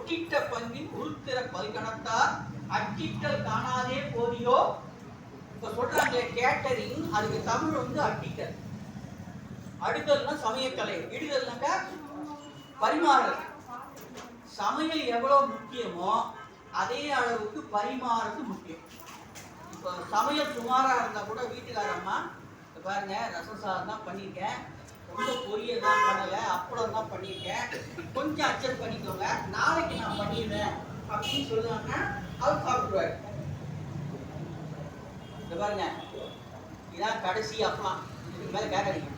ஒட்டிட்ட பங்கின் உருத்திர பல்கணத்தார் அட்டிட்டல் காணாதே போதியோ. இப்ப சொல்றாங்களே கேட்டரிங், அதுக்கு தமிழ் வந்து அட்டிட்டல். அடுதல்னா சமையக்கலை, இடுதல்னாக்கா பரிமாறல். சமையல் எவ்வளவு முக்கியமோ அதே அளவுக்கு பரிமாறது முக்கியம். இப்போ சமையல் சுமாரா இருந்தா கூட வீட்டுக்காரம்மா பாருங்க ரசம் சாதம் தான் பண்ணியிருக்கேன், ரொம்ப பொரியல் தான் பண்ணலை, அப்பளம் தான் பண்ணியிருக்கேன், கொஞ்சம் அட்ஜஸ்ட் பண்ணிக்கோங்க, நாளைக்கு நான் பண்ணிடுறேன் அப்படின்னு சொல்லுவாங்கன்னா அவர் சாப்பிடுவாரு. இதை பாருங்க, இதான் கடைசி அப்பலாம், இதுக்கு மேலே கேட்காதீங்க.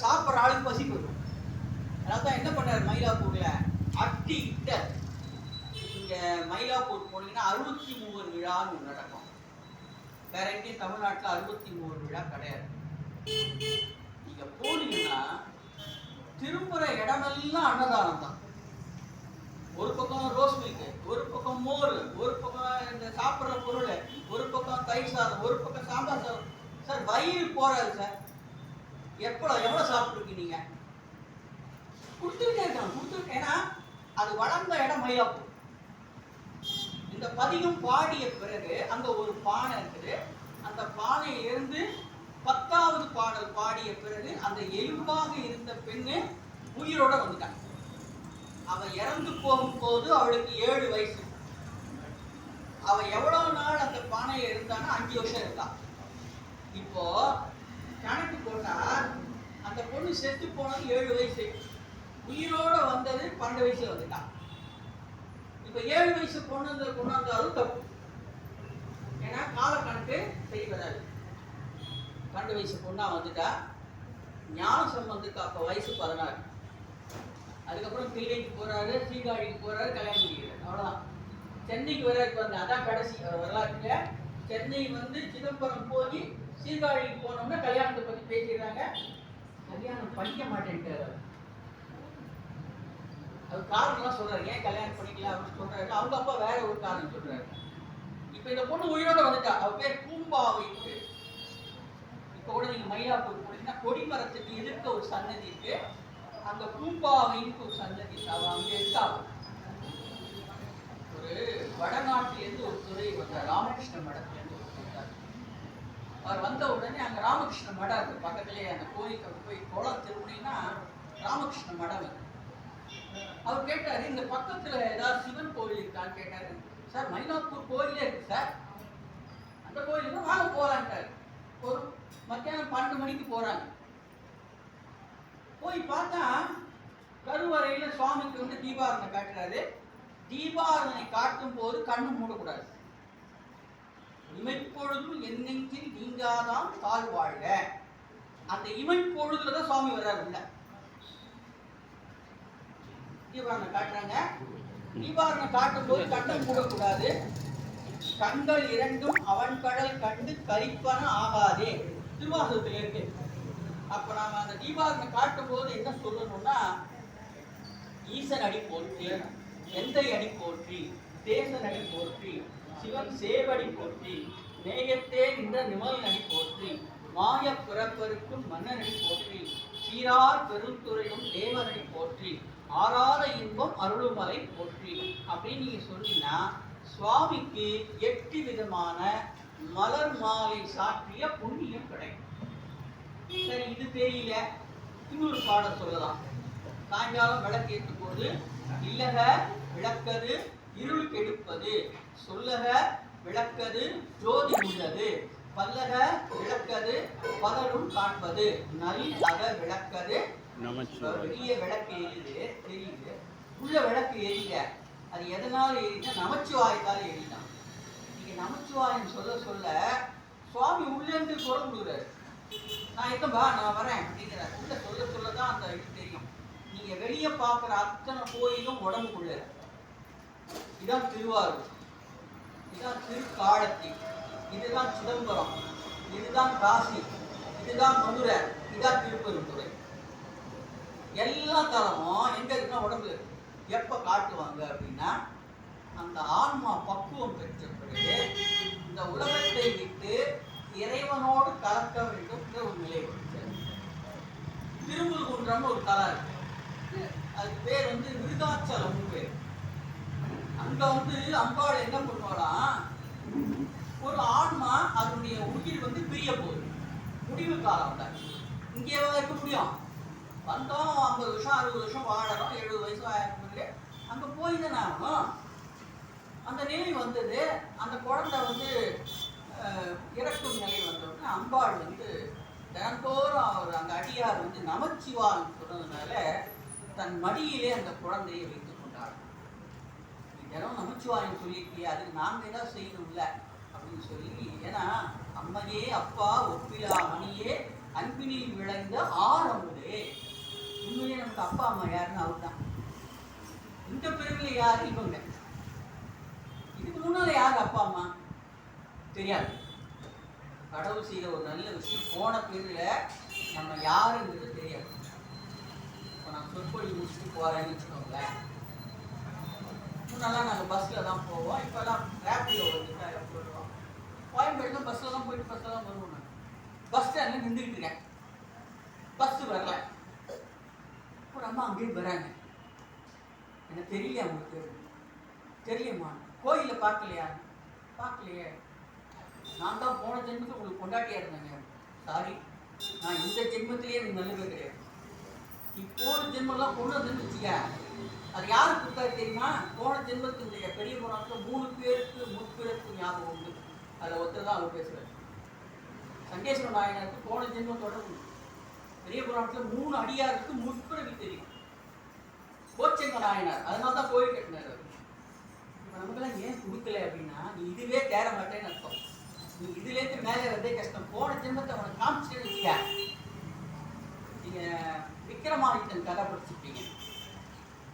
சாப்பிட்ற ஆளுக்கு பசி போடும். அதனால தான் என்ன பண்ணாரு மயிலாப்பூர்ல அட்டி இட்ட. இங்க மயிலாப்பூர் போனீங்கன்னா 63 விழான்னு நடக்கும். வேற எங்கேயும் தமிழ்நாட்டில் 63 விழா கிடையாது. நீங்க போனீங்கன்னா திரும்புற இடமெல்லாம் அன்னதானம் தான். ஒரு பக்கம் ரோஸ் மில்க், ஒரு பக்கம் மோர், ஒரு பக்கம் இந்த சாப்பிட்ற பொருள், ஒரு பக்கம் தயிர் சாதம், ஒரு பக்கம் சாம்பார் சாதம். சார் வயிறு போறாது சார். எவ்வளோ சாப்பிட்ருக்கீங்க நீங்க? கொடுத்துக்கிட்டே இருக்காங்க, கொடுத்துருக்கேன். ஏன்னா அது வளர்ந்த இடம் மயிலாப்பூர். இந்த பதிகம் பாடிய பிறகு அங்க ஒரு பானை இருக்குது. அந்த பானையிலிருந்து 10வது பாடல் பாடிய பிறகு அந்த எலும்பாக இருந்த பெண்ணு உயிரோட வந்துட்டான். அவன் இறந்து போகும்போது அவளுக்கு 7 வயசு. அவ எவ்வளவு நாள் அந்த பானையில இருந்தான்னா 5 வருஷம் இருந்தான். இப்போ கணக்கு போட்டா அந்த பொண்ணு செத்து போனது 7 வயசு, உயிரோட வந்தது 12 வயசுல வந்துட்டான். இப்ப 7 வயசு பொண்ணு கொண்டாந்தாலும் தப்பு. ஏன்னா கால கணக்கு செய்வதாது. 12 வயசு பொண்ணா வந்துட்டா. ஞான சம்பந்துக்கு அப்ப வயசு 16. அதுக்கப்புறம் தில்லைக்கு போறாரு, சீர்காழிக்கு போறாரு, கல்யாணம் பண்ணிக்கிறாரு. அவ்வளவுதான். சென்னைக்கு வர்றதுக்கு வந்து அதான் கடைசி வரலாற்றுல. சென்னை வந்து சிதம்பரம் போய் சீர்காழிக்கு போனோம்னா கல்யாணத்தை பத்தி பேசிடுறாங்க. கல்யாணம் பண்ணிக்க மாட்டேன்ட்டாரு. அது காரணம்லாம் சொல்றாரு, ஏன் கல்யாணம் பண்ணிக்கலாம் அப்படின்னு சொல்றாரு. அவங்க அப்பா வேற ஒரு காரணம் சொல்றாரு. இப்ப இந்த பொண்ணு உயிரோட வந்துட்டா. அவ பேர் பூம்பாவை. இப்ப கூட நீங்க மயிலாப்பூர் போனீங்கன்னா கொடிமரத்துக்கு எதிர்க்க ஒரு சன்னதி இருக்கு. அந்த பூம்பாவைக்கு ஒரு சன்னதி இருக்கு. அவ அங்க இருக்கா. ஒரு வடநாட்டிலிருந்து ஒரு துறை வந்தார், ராமகிருஷ்ண மடத்திலிருந்து வந்தார். அவர் வந்த உடனே அங்க ராமகிருஷ்ண மடம் இருக்கு பக்கத்திலேயே. அந்த கோயிலுக்கு போய் கோலம் திரும்பினீங்கன்னா ராமகிருஷ்ண மடம் இருக்கு. அவர் கேட்டாரு, இந்த பக்கத்துல ஏதாவது சிவன் கோயில் இருக்கான்னு கேட்டாரு. சார் மயிலாப்பூர் கோயிலே இருக்கு சார், அந்த கோயிலுக்கு வாங்க போறான்ட்டாரு. ஒரு மத்தியானம் 12 மணிக்கு போறாங்க. போய் பார்த்தா கருவறையில சுவாமிக்கு வந்து தீபாரணை காட்டுறாரு. தீபாரணை காட்டும் போது கண்ணு மூடக்கூடாது. இமைப்பொழுதும் என்னெங்கில் நீங்காதான் தாழ் வாழ்க. அந்த இமைப்பொழுதுலதான் சுவாமி வர்றாரு. இல்ல தீபாரணை காட்டுறாங்க. தீபாரணை காட்டும் போது கண்ணை மூடக்கூடாது. கண்கள் இரண்டும் அவன் கடல் கண்டு கரிப்பன ஆகாதே திருவாசகத்தில் இருக்கு. அப்ப நாம அந்த தீபாரணை காட்டும் போது என்ன சொல்லணும்னா, ஈசன் அடி போற்றி, எந்தை அடி போற்றி, தேசன் அடி போற்றி, சிவன் சேவடி போற்றி, நேயத்தே நின்ற நிமல் அடி போற்றி, மாய பிறப்பருக்கும் மன்னனடி போற்றி, சீரார் பெருந்துறையும் தேவனடி போற்றி, ஆறாத இன்பம் அருளுமலை போற்றி அப்படின்னு நீங்க சொன்னீங்கன்னா சுவாமிக்கு 8 விதமான மலர் மாலை சாற்றிய புண்ணியம் கிடைக்கும். சரி, இது தெரியல, இன்னொரு பாடம் சொல்லலாம். சாயங்காலம் விளக்கு ஏற்றும் போது இல்லக விளக்கது இருள் கெடுப்பது, சொல்லக விளக்கது ஜோதி உள்ளது, பல்லக விளக்கது பகலும் காண்பது, நல் அக விளக்கது. வெளிய விளக்கு எரியுது தெரியுது, உள்ள விளக்கு எரிய. அது எதனால எரியுது? நமச்சிவாயத்தால் எரியுதான். நீங்க நமச்சிவாயம் சொல்ல சொல்ல சுவாமி உள்ளேந்து குரல் கொடுக்குறாரு. நான் எங்கப்பா நான் வரேன் அப்படிங்கிறார். உள்ள சொல்ல சொல்லதான் அந்த இது தெரியும். நீங்க வெளியே பார்க்குற அத்தனை கோயிலும் உடம்புக்குள்ள. இதுதான் திருவாரூர், இதுதான் திருக்காலத்தி, இதுதான் சிதம்பரம், இதுதான் காசி, இதுதான் மதுரை, இதுதான் திருப்பெருந்துறை. எல்லா தலமும் எங்க இருக்குன்னா உடம்புல இருக்கு. எப்ப காட்டுவாங்க அப்படின்னா, அந்த ஆன்மா பக்குவம் பெற்ற பிறகு இந்த உலகத்தை விட்டு இறைவனோடு கலக்க வேண்டும் என்ற ஒரு நிலை கொடுக்கிறது. திருமுருகுன்றம் ஒரு தலம் இருக்கு. அதுக்கு பேர் வந்து விருதாச்சலம் பேர். அங்க வந்து அம்பாள் என்ன பண்ணுவாளாம், ஒரு ஆன்மா அதனுடைய உயிர் வந்து பிரிய போகுது, முடிவு காலம் வந்தாச்சு. இங்கேவா இருக்க முடியும்? வந்தோம் 50 வருஷம் 60 வருஷம் வாழறோம், 70 வயசு ஆயிரத்துக்கு அங்க போய் தானே ஆகணும். அந்த நிலை வந்தது. அந்த குழந்தை வந்து இறக்கும் நிலை வந்தோடனே அம்பாள் வந்து தினந்தோறும் அவர் அந்த அடியார் வந்து நமச்சிவான் சொன்னதுனால தன் மடியிலே அந்த குழந்தையை வைத்துக் கொண்டார். தினம் நமச்சிவாயன் சொல்லியிருக்கியே, அதுக்கு நாங்கள் ஏதாவது செய்யணும்ல அப்படின்னு சொல்லி, ஏன்னா அம்மையே அப்பா ஒப்பிலா மணியே அன்பினில் விளைந்த ஆரம்புதே. உண்மையே நமக்கு அப்பா அம்மா யாருன்னு அவர் தான். இந்த பிறகுல யாரு இவங்க. இதுக்கு முன்னால யாரு அப்பா அம்மா தெரியாது. கடவுள் செய்த ஒரு நல்ல விஷயம், போன பிறகுல நம்ம யாருங்கிறது தெரியாது. இப்போ நான் சொற்பொழி முடிச்சுட்டு போறேன்னு வச்சுக்கோங்களேன். முன்னெல்லாம் நாங்கள் பஸ்ஸில் தான் போவோம், இப்போல்லாம் ரேப்பிடோ வந்துட்டு போடுவோம். கோயம்பேடுல பஸ்ஸில் தான் போயிட்டு பஸ்ஸில் தான் வருவோம். நான் பஸ் ஸ்டாண்டில் நின்றுக்கிட்டு இருக்கேன், பஸ்ஸு வரல. ஒரு அம்மா அங்கேயே வராங்க, எனக்கு தெரியலையா உங்களுக்கு? தெரியலையம்மா. கோயிலில் பார்க்கலையா? பார்க்கலையே. நான் தான் போன ஜென்மத்தில் உங்களுக்கு கொண்டாட்டியா இருந்தேங்க. சாரி, நான் இந்த ஜென்மத்திலேயே எனக்கு நல்லவே கிடையாது. நீ போன ஜென்மெல்லாம் கொண்டு வந்துருச்சுங்க. அது யாருக்கு கொடுத்தாரு தெரியுமா? போன ஜென்மத்தினுடைய பெரிய புராணத்தில் 3 பேருக்கு முற்பிறப்பு ஞாபகம் உண்டு. அதில் ஒருத்தர் தான் அவர் பேசுகிறார். சண்டேஸ்வர நாயனருக்கு போன ஜென்மத்தோட பெரிய புராணத்தில் 3 அடியாருக்கு முற்பிறவி தெரியும். கோச்செங்க நாயனார், அதனால தான் கோயில் கட்டினார். இப்போ நமக்கெல்லாம் ஏன் கொடுக்கல அப்படின்னா, நீ இதுவே தேர மாட்டேன்னு அர்த்தம். நீ இதுலேருந்து மேலே வந்தே கஷ்டம். போன ஜென்மத்தை அவனை காமிச்சிருக்கீங்க. நீங்கள் விக்ரமாதித்தன் கதை படிச்சுப்பீங்க.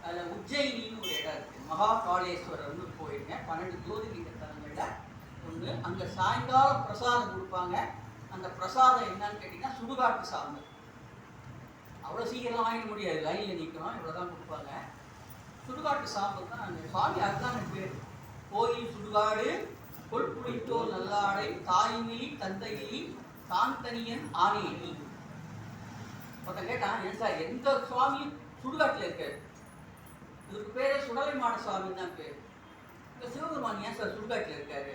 அதில் உஜ்ஜயினின்னு ஒரு இடம் இருக்குது, மகாகாளேஸ்வரர்னு போயிருங்க. 12 ஜோதிலிங்க தலங்களில் ஒன்று. அங்கே சாயங்காலம் பிரசாதம் கொடுப்பாங்க. அந்த பிரசாதம் என்னன்னு கேட்டிங்கன்னா சுடுகாட்டு சார்ந்து. அவ்வளோ சீக்கிரம் வாங்கிக்க முடியாது, லைனில் நிற்கிறோம், இவ்வளோ தான் கொடுப்பாங்க. சுடுகாட்டு சாம்பல் தான் அந்த சுவாமி, அதுதான் எனக்கு பேர். கோயில் சுடுகாடு கொள்புளித்தோல் நல்லாடை தாயினி தந்தையிலி சாந்தனியன் ஆணையினி. ஒருத்தன் கேட்டான், ஏன் சார் எந்த சுவாமியும் சுடுகாட்டில் இருக்காரு? இதுக்கு பேரே சுடலைமான சுவாமின்னு தான் பேர். இந்த சிவபெருமான் ஏன் சார் சுடுகாட்டில் இருக்காரு?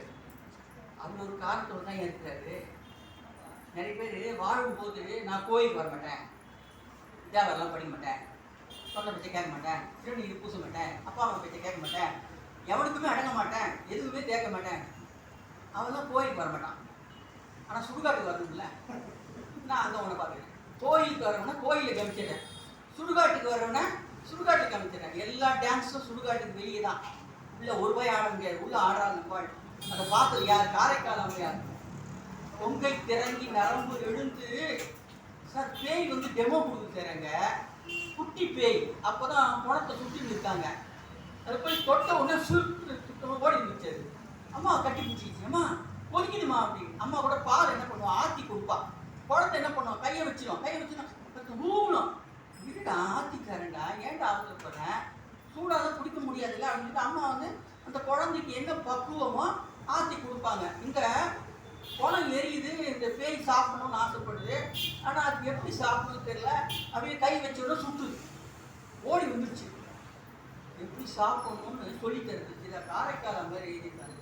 அவர் ஒரு காரணத்தோடு தான் இருக்கிறாரு. நிறைய பேர் வாழும்போது நான் கோயிலுக்கு வர மாட்டேன், தேவரெல்லாம் படிக்க மாட்டேன், சொன்ன பச்சை கேட்க மாட்டேன், திருநீர் பூச மாட்டேன், அப்பா அம்மா பச்சை கேட்க மாட்டேன், எவனுக்குமே அடங்க மாட்டேன், எதுவுமே கேட்க மாட்டேன், அவெல்லாம் கோயிலுக்கு வர மாட்டான். ஆனால் சுடுகாட்டுக்கு வரணும்ல, நான் அங்கே உன்னை பார்க்குறேன். கோயிலுக்கு வரவனா கோயிலை கவனிச்சிட்டேன், சுடுகாட்டுக்கு வரவனா சுடுகாட்டுக்கு கவனிச்சிட்டேன். எல்லா டான்ஸும் சுடுகாட்டுக்கு வெளியே தான். உள்ள ஒரு ரூபாய் ஆட முடியாது, உள்ள ஆடாது. அதை பார்த்தது யார்? காரைக்கால் அம்மையார். பொங்கை திறங்கி நரம்பு எழுந்து. சார் பேய் வந்து டெமோ கொடுத்து தரங்க, குட்டி பேய். அப்போதான் குணத்தை சுற்றி நிற்காங்க. அதை போய் தொட்ட உடனே சுத்தமாக ஓடி நிற்காது. அம்மா கட்டி பிடிச்சிச்சு, அம்மா கொதிக்குதுமா அப்படின்னு. அம்மா கூட பால் என்ன பண்ணுவோம், ஆற்றி கொடுப்பா. குழந்தை என்ன பண்ணுவோம், கையை வச்சிடும், ஊனும். இருடா ஆத்திக்காரண்டா, ஏன்டா அவசரப்படுறேன், சூடாக குடிக்க முடியாதுல்ல அப்படின்ட்டு அம்மா வந்து அந்த குழந்தைக்கு என்ன பக்குவமோ ஆற்றி கொடுப்பாங்க. இந்த குளம் எரியுது, இந்த பேய் சாப்பிடணும்னு ஆசைப்படுது, ஆனால் அது எப்படி சாப்பிடணும்னு தெரியல. அப்படியே கை வச்சோட சுட்டுது, ஓடி வந்துருச்சு. எப்படி சாப்பிடணும்னு சொல்லி தருது. இதை காரைக்கால மாதிரி எழுதிட்டாங்க.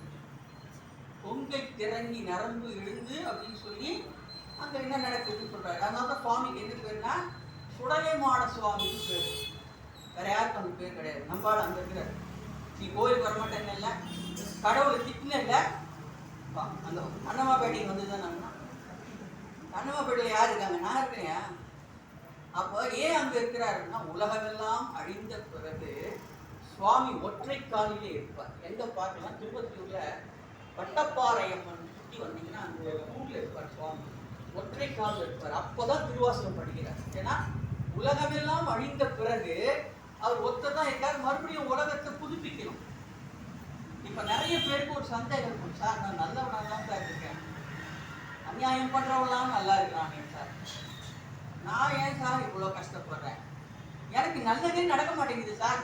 பொங்கை திறங்கி நரம்பு எழுந்து அப்படின்னு சொல்லி அங்கே என்ன நடக்குதுன்னு சொல்கிறாரு. அதனால தான் சுவாமிக்கு என்ன பேருனா சுடலைமான சுவாமின்னு பேர். வேற யாருக்கும் அந்த பேர் கிடையாது. நம்பால் அங்கே இருக்கிறார். நீ கோயிலுக்கு வரமாட்டேங்கல்ல, கடவுளை திட்டினல்ல, அந்த அன்னமாப்பேட்டைக்கு வந்து தான் நாங்கள். அன்னமாப்பேட்டையில் யார் இருக்காங்க? நான் இருக்கிறேன். அப்போ ஏன் அங்கே இருக்கிறாருன்னா, உலகமெல்லாம் அழிந்த பிறகு சுவாமி ஒற்றை காலிலே இருப்பார். எங்கே பார்க்கலாம்? திருப்பத்தூரில் வட்டப்பாறை அம்மன் சுற்றி வந்தீங்கன்னா அந்த ஊரில் இருப்பார் சுவாமி. ஒற்றை காலில் இருப்பார். அப்போதான் திருவாசகம் படிக்கிறார். ஏன்னா உலகமெல்லாம் அழிந்த பிறகு அவர் ஒருத்தர் தான் இருக்கார். மறுபடியும் உலகத்தை புதுப்பிக்கணும். இப்போ நிறைய பேருக்கு ஒரு சந்தேகம் இருக்கும், சார் நான் நல்லவனாக தான் இருக்கேன், அநியாயம் பண்ணுறவங்களாம் நல்லா இருக்கிறாங்க சார், நான் ஏன் சார் இவ்வளோ கஷ்டப்படுறேன், எனக்கு நல்லதே நடக்க மாட்டேங்குது சார்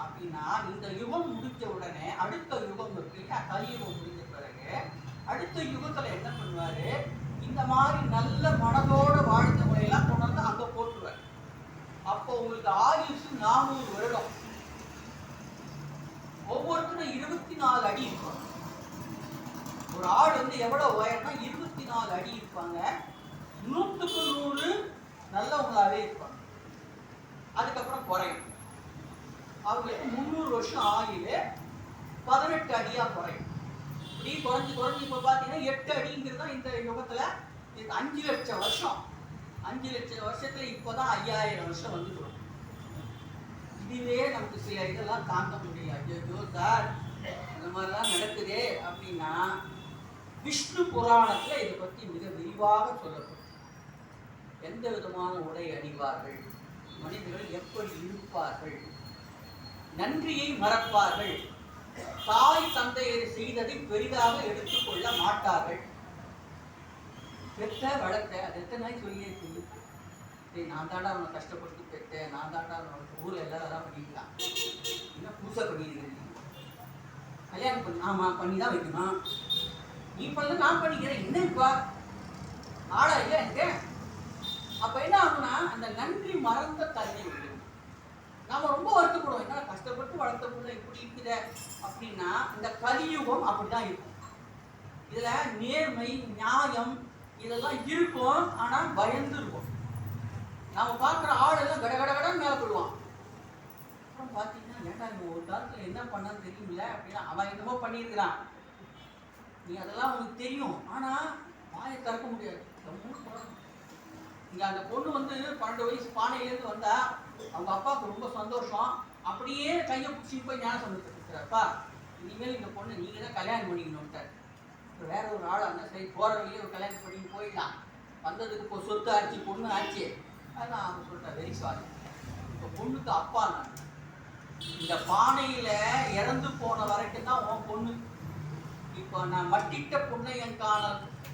அப்படின்னா, இந்த யுகம் முடித்த உடனே அடுத்த யுகம் இருக்கு, கலியுகம் முடிஞ்ச பிறகு அடுத்த யுகத்தில் என்ன பண்ணுவார், இந்த மாதிரி நல்ல மனதோட வாழ்ந்த முறையெல்லாம் கொண்டு வந்து அங்கே போட்டுருவார். அப்போ உங்களுக்கு ஆயுசு 400 வருடம். ஒவ்வொருத்தரும் எவ்வளவு உயரம்னா 24 அடி இருப்பாங்க. 100க்கு 100 நல்லவங்களாவே இருப்பாங்க. அதுக்கப்புறம் குறையும். அவங்களுக்கு 300 வருஷம் ஆகிடு 18 அடியா குறையும். இப்படி குறைஞ்சு குறைஞ்சு இப்ப பாத்தீங்கன்னா 8 அடிங்கிறது தான் இந்த யுகத்துல 5 லட்சம் வருஷம். 5 லட்சம் வருஷத்துல இப்பதான் 5000 வருஷம் வந்துடும். இதுவே நமக்கு சில இதெல்லாம் தாங்க முடியல. ஐயோ சார் இந்த மாதிரிலாம் நடக்குதே அப்படின்னா விஷ்ணு புராணத்துல இதை பத்தி மிக விரிவாக சொல்லப்படும். எந்த விதமான உடை அணிவார்கள், மனிதர்கள் எப்படி இருப்பார்கள், நன்றியை மறப்பார்கள், தாய் தந்தையர் செய்ததை பெரிதாக எடுத்துக்கொள்ள மாட்டார்கள். பெற்ற வளர்த்த அது எத்தனை நாள் சொல்லியே சொல்லு, நான் தாண்டா அவனை கஷ்டப்பட்டு பெற்றேன், நான் தாண்டா அவனுக்கு ஊர்ல எல்லாரும் அதான் பண்ணிக்கலாம், என்ன புதுசா பண்ணிருக்கீங்க, கல்யாணம் பண்ணி ஆமா பண்ணி தான் வைக்கணும், நீ பண்ண நான் பண்ணிக்கிறேன், என்னப்பா ஆளா இல்லை எனக்கு. அப்ப என்ன ஆகுனா அந்த நன்றி மறந்த தன்மை விடும். நாம ரொம்ப வருத்தப்படுவோம், என்ன கஷ்டப்பட்டு வளர்த்த பிள்ளை இப்படி இருக்குத அப்படின்னா இந்த கலியுகம் அப்படிதான் இருக்கும். இதுல நேர்மை நியாயம் இதெல்லாம் இருக்கும், ஆனா பயந்து இருக்கும். நாம பார்க்குற ஆள் எல்லாம் கடகடகடன் மேல போடுவான். அப்புறம் பார்த்தீங்கன்னா ஏன்டா இவன் ஒரு காலத்துல என்ன பண்ணான்னு தெரியுமில்ல அப்படின்னா அவன் என்னமோ பண்ணியிருக்கிறான், நீ அதெல்லாம் உனக்கு தெரியும், ஆனா வாயை திறக்க முடியாது. இங்க அந்த பொண்ணு வந்து 12 வயசு பானையிலேருந்து வந்தா அவங்க அப்பாவுக்கு ரொம்ப சந்தோஷம். அப்படியே கையை பிடிச்சிட்டு போய் ஞான சம்பந்தத்தை கொடுக்குறாப்பா, இனிமேல் இந்த பொண்ணு நீங்க தான் கல்யாணம் பண்ணிக்கணும்ட்டார். இப்போ வேற ஒரு ஆள் அந்த சரி போற வழியே ஒரு கல்யாணம் பண்ணிட்டு போயிடலாம், வந்ததுக்கு இப்போ சொத்து ஆச்சு பொண்ணு ஆச்சு. அதான் அவங்க சொல்லிட்டா வெரி சாரி, இப்போ பொண்ணுக்கு அப்பா நான், இந்த பானையில இறந்து போன வரைக்கும் தான் உன் பொண்ணு. இப்போ நான் மட்டிட்ட புன்னையங்கான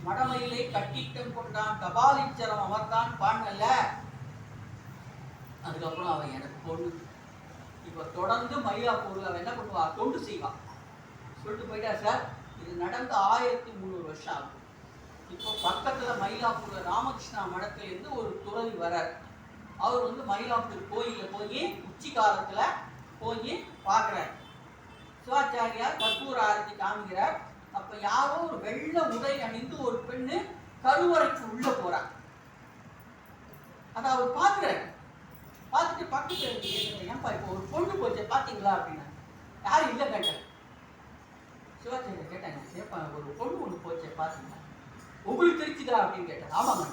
மடமையிலே கட்டிட்டம் கொண்டான் கபாலீச்சரம் அமர்த்தான் பாடல. அதுக்கப்புறம் அவன் எனக்கு பொண்ணு. இப்போ தொடர்ந்து மயிலாப்பூர்ல அவன் என்ன பண்ணுவா, தொண்டு செய்வான். சொல்லிட்டு போயிட்டா சார் இது நடந்த 1300 வருஷம் ஆகும். இப்போ பக்கத்துல மயிலாப்பூர்ல ராமகிருஷ்ணா மடத்துல இருந்து ஒரு துறவி வரார். அவர் வந்து மயிலாப்பூர் கோயில போய் உச்சி காலத்துல போய் பார்க்கிறார். சிவாச்சாரியார் கற்பூர ஆரத்தி காமிக்கிறார். அப்ப யாரோ ஒரு வெள்ளை உடை அணிந்து ஒரு பெண்ணு கருவறைக்கு உள்ள போறார். அதை அவர் பார்க்கிறார். பார்த்துட்டு பக்கத்துல ஏன்பா இப்போ ஒரு பொண்ணு போச்சு பாத்தீங்களா அப்படின்னா, யாரும் இல்லை கேட்டார். சிவாச்சாரியார் கேட்டாங்க, ஏப்பா ஒரு பொண்ணு ஒண்ணு போச்சே பாத்தீங்களா, உங்களுக்கு தெரிச்சுதா அப்படின்னு கேட்டார். ஆமாங்க,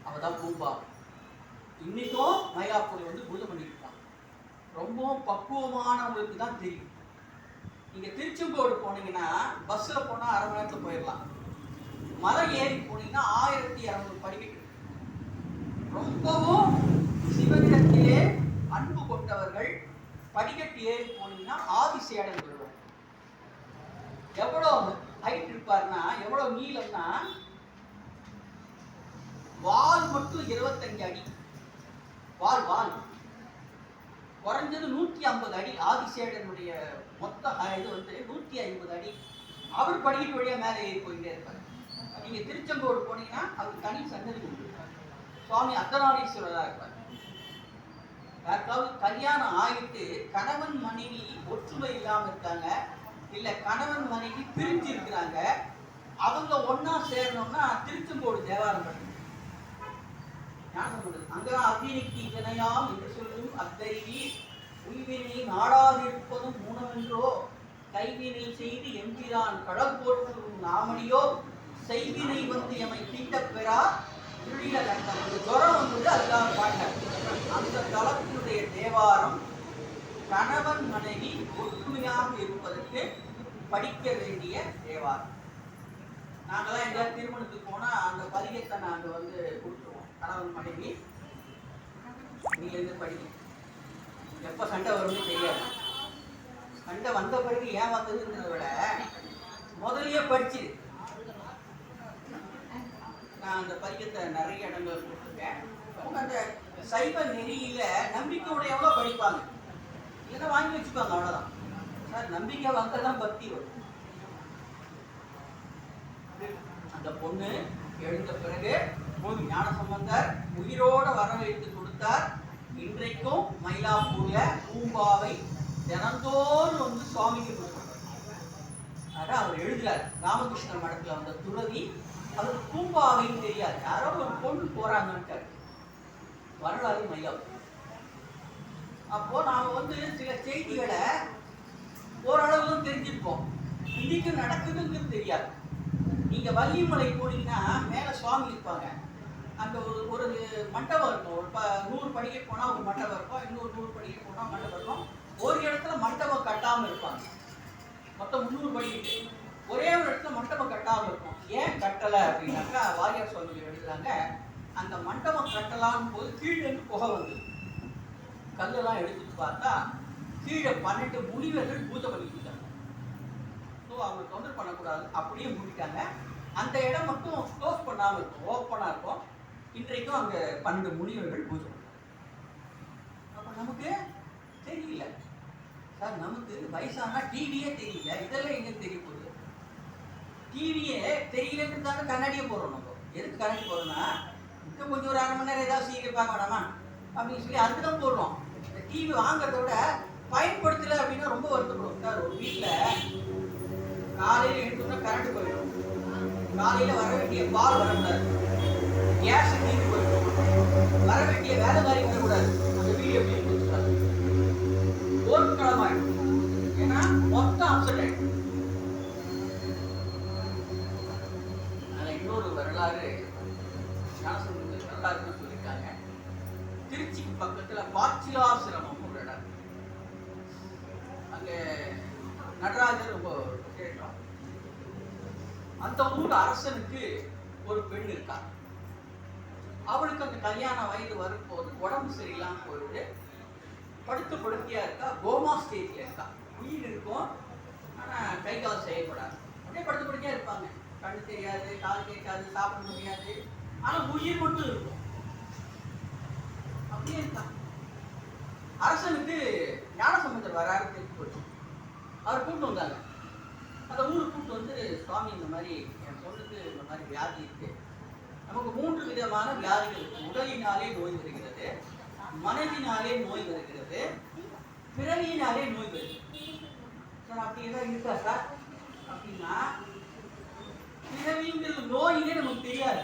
அவதான் பூம்பா. இன்னைக்கும் மயிலாப்பூர் வந்து பூஜை பண்ணிட்டு இருக்காங்க. ரொம்ப பக்குவமானவங்களுக்கு தான் தெரியும். நீங்க திருச்செங்கோடு போனீங்கன்னா பஸ்ல போனா அரை மணி நேரத்துல போயிடலாம். மலை ஏறி போனீங்கன்னா 1200 படிக்கட்டு. ரொம்பவும் சிவனிடத்திலே அன்பு கொண்டவர்கள் படிக்கட்டு ஏறி போனீங்கன்னா ஆதிசேடன் வருவார். எவ்வளவு ஹைட் இருப்பாருன்னா, எவ்வளவு நீளம்னா வால் மட்டும் 25 அடி. வால் குறைஞ்சது 150 அடி. ஆதிசேடனுடைய மொத்த இது வந்து 150 அடி. அவர் படிக்கட்டு வழியா மேலே ஏறி போயிட்டே இருப்பார். நீங்க திருச்செங்கோடு போனீங்கன்னா அவர் தனி சன்னதி உண்டு. சுவாமி அர்த்தநாரீஸ்வரராக இருப்பார். யாருக்காவது கல்யாணம் ஆகிட்டு கணவன் மனைவி ஒற்றுமை இல்லாம இருக்காங்க, இல்ல கணவன் மனைவி பிரிஞ்சு இருக்கிறாங்க, அவங்க ஒன்னா சேரணும்னா திருச்செங்கோடு தேவாரம் பண்ணணும். அங்கதான் அக்னிக்கு இதனையாம் என்று சொல்லும் அத்தறிவி உய்வினை நாடாதிருப்பதும் ஊனமென்றோ கைவினை செய்து எம்பிரான் கடல் போற்றும் நாமடியோ செய்வினை வந்து எமை தீட்டப் பெறா திருளிய லட்டம். அந்த ஜுரம் வந்தது அதுக்காக பாட்டார். அந்த தளத்தினுடைய தேவாரம் கணவன் மனைவி ஒற்றுமையாக இருப்பதற்கு படிக்க வேண்டிய தேவாரம். நாங்களாம் எங்கேயாவது திருமணத்துக்கு போனா அந்த பதிகத்தை நாங்க வந்து கொடுத்துருவோம். கணவன் மனைவி நீங்க இருந்து படிக்க, எப்ப சண்டை வரும்னு தெரியாது. சண்டை வந்த பிறகு ஏன் வந்ததுங்கிறத விட முதலையே படிச்சு நான் அந்த பதிகத்தை நிறைய இடங்கள் கொடுத்துருக்கேன். அவங்க அந்த சைவ நெறியில நம்பிக்கை உடையவங்க படிப்பாங்க, இல்லைன்னா வாங்கி வச்சுப்பாங்க, அவ்வளவுதான். சார் நம்பிக்கை வந்ததான் பக்தி வரும். அந்த பொண்ணு எழுந்த பிறகு ஞான சம்பந்தர் உயிரோட வரவேற்று கொடுத்தார். இன்றைக்கும் மயிலாப்பூர்ல பூம்பாவை தினந்தோறும் வந்து சுவாமிக்கு கொடுத்தார். அதான் அவர் எழுதுறாரு. ராமகிருஷ்ண மடத்துல வந்த துறவி, அவருக்கு பூம்பாவைன்னு தெரியாது, யாரோ ஒரு பொண்ணு போறாங்கன்னு வரலாறு மையம். அப்போ நாம சில செய்திகளை ஓரளவு தெரிஞ்சிருப்போம், இன்னைக்கு நடக்குதுங்கிறது தெரியாது. நீங்க வள்ளிமலை போனீங்கன்னா மேல சுவாமி இருப்பாங்க, அந்த ஒரு மண்டபம் இருக்கும். ஒரு 100 படிக்கை போனா ஒரு மண்டபம் இருக்கும், இன்னொரு 100 படிக்கை போனா மண்டபம் இருக்கும். ஒரு இடத்துல மண்டபம் கட்டாம இருப்பாங்க. மொத்தம் 300 படிக்கை, ஒரே ஒரு இடத்துல மண்டபம் கட்டாம இருக்கும். ஏன் கட்டலை அப்படின்னாக்கா வாரியார் சுவாமிகள் எழுதுறாங்க, அந்த மண்டபம் கட்டலான்னு போது கீழே இருந்து புகை வந்து கல்லெல்லாம் எடுத்துட்டு பார்த்தா கீழே 12 முனிவர்கள் பூஜை பண்ணிட்டு இருக்காங்க. ஸோ அவங்க தொந்தரவு பண்ணக்கூடாது, அப்படியே மூடிட்டாங்க. அந்த இடம் மட்டும் க்ளோஸ் பண்ணாமல் இருக்கும், ஓப்பனாக இருக்கும். இன்றைக்கும் அங்கே 12 முனிவர்கள் பூஜை பண்ணுறாங்க. அப்போ நமக்கு தெரியல சார், நமக்கு வயசானா டிவியே தெரியல, இதெல்லாம் எங்க தெரிய போகுது? டிவியே தெரியலன்றதால கண்ணாடியே போடுறோம். நம்ம எதுக்கு கண்ணாடி போடுறோம்னா, இன்னும் கொஞ்சம் ஒரு 1/2 மணி நேரம் ஏதாவது சீக்கிரம் பார்க்க வேணாமா அப்படின்னு சொல்லி அதுக்கு தான் போடுறோம். இந்த டிவி வாங்குறத விட பயன்படுத்தலை அப்படின்னா ரொம்ப வருத்தப்படும் சார். ஒரு வீட்டில் காலையில் எடுத்தோம்னா கரண்ட் போயிடும், காலையில் வர வேண்டிய பால் வரக்கூடாது, கேஸ் தீர்ந்து போயிடும், வர வேண்டிய வேலை மாதிரி வரக்கூடாது. அந்த வீடியோ எப்படி கொடுத்துருக்காங்க போர்க்களமாயிடும், ஏன்னா மொத்தம் அப்செட் ஆயிடும். அதில் இன்னொரு வரலாறு வரலாறுன்னு சொல்லியிருக்காங்க. திருச்சிக்கு பக்கத்துல பாச்சிலாசிரமம் ஒரு இடம், அங்கே நடராஜர் ரொம்ப கேட்டோம். அந்த ஊர் அரசனுக்கு ஒரு பெண் இருக்கா. அவளுக்கு அந்த கல்யாண வயது வரும்போது உடம்பு சரியில்லாம போயிட்டு படுத்து படுக்கையா இருக்கா. கோமா ஸ்டேஜ்ல இருக்கா, உயிர் இருக்கும் ஆனா கை கால் செயல்படாது, அப்படியே படுத்து படுக்கையா இருப்பாங்க. கண்ணு தெரியாது, கால் கேட்காது, சாப்பிட முடியாது, ஆனா உயிர் மட்டும் இருக்கும். அப்படியே இருக்கா. அரசனுக்கு ஞானசம்பந்தர் வராரு தெரிஞ்சு போச்சு. அவர் கூப்பிட்டு வந்தாங்க. அந்த ஊருக்கு கூப்பிட்டு சுவாமி, இந்த மாதிரி என் பொண்ணுக்கு இந்த மாதிரி வியாதி இருக்கு, நமக்கு 3 விதமான வியாதிகள் இருக்கு. உடலினாலே நோய் வருகிறது, மனதினாலே நோய் வருகிறது, பிறவியினாலே நோய் வருகிறது. சார் அப்படி எல்லாம் இருக்கா சார் அப்படின்னா, பிறவிங்கிறது நோயிலே நமக்கு தெரியாது.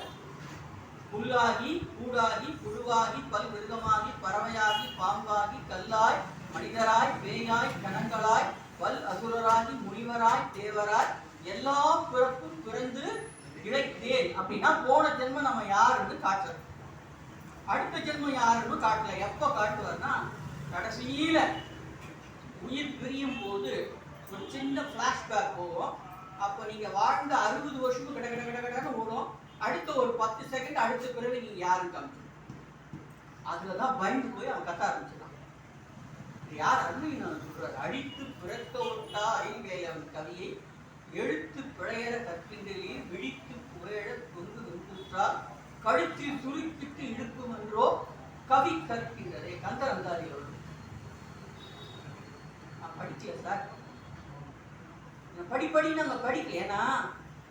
புல்லாகி கூடாகி புழுவாகி பல்விருகமாகி பறவையாகி பாம்பாகி கல்லாய் மனிதராய் பேயாய் கணங்களாய் வல் அசுரராகி முனிவராய் தேவராய் எல்லா பிறப்பும் பிறந்து இழைத்தேன் அப்படின்னா போன ஜென்மம் நம்ம யாருன்னு காட்டுறது, அடுத்த ஜென்மம் யாருன்னு காட்டல. எப்போ காட்டுவார்னா கடைசியில உயிர் பிரியும் போது ஒரு சின்ன பிளாஷ்பேக் போகும். அப்போ நீங்க வாழ்ந்த 60 வருஷமும் கிட கிட கிட கிடன்னு ஓடும். அடுத்த ஒரு 10 செகண்ட் அடுத்த பிறகு நீங்க யாருன்னு காமிச்சு, அதுலதான் பயந்து போய் அவன் கத்த ஆரம்பிச்சிடான். யார் அருமையை நான் சொல்றாரு, அடித்து பிறக்க ஒட்டா ஐவேலம் கவியை எழுத்து பிழையற கற்கின்றே விழித்து புகழ கொண்டு வென்றுற்றால் கழுத்தில் சுருக்கிட்டு இழுக்கும் என்றோ கவி கற்கின்றதே. கந்தர் அந்தாதியோடு நான் படிக்கல சார், படிப்படி நாங்க படிக்கல. ஏன்னா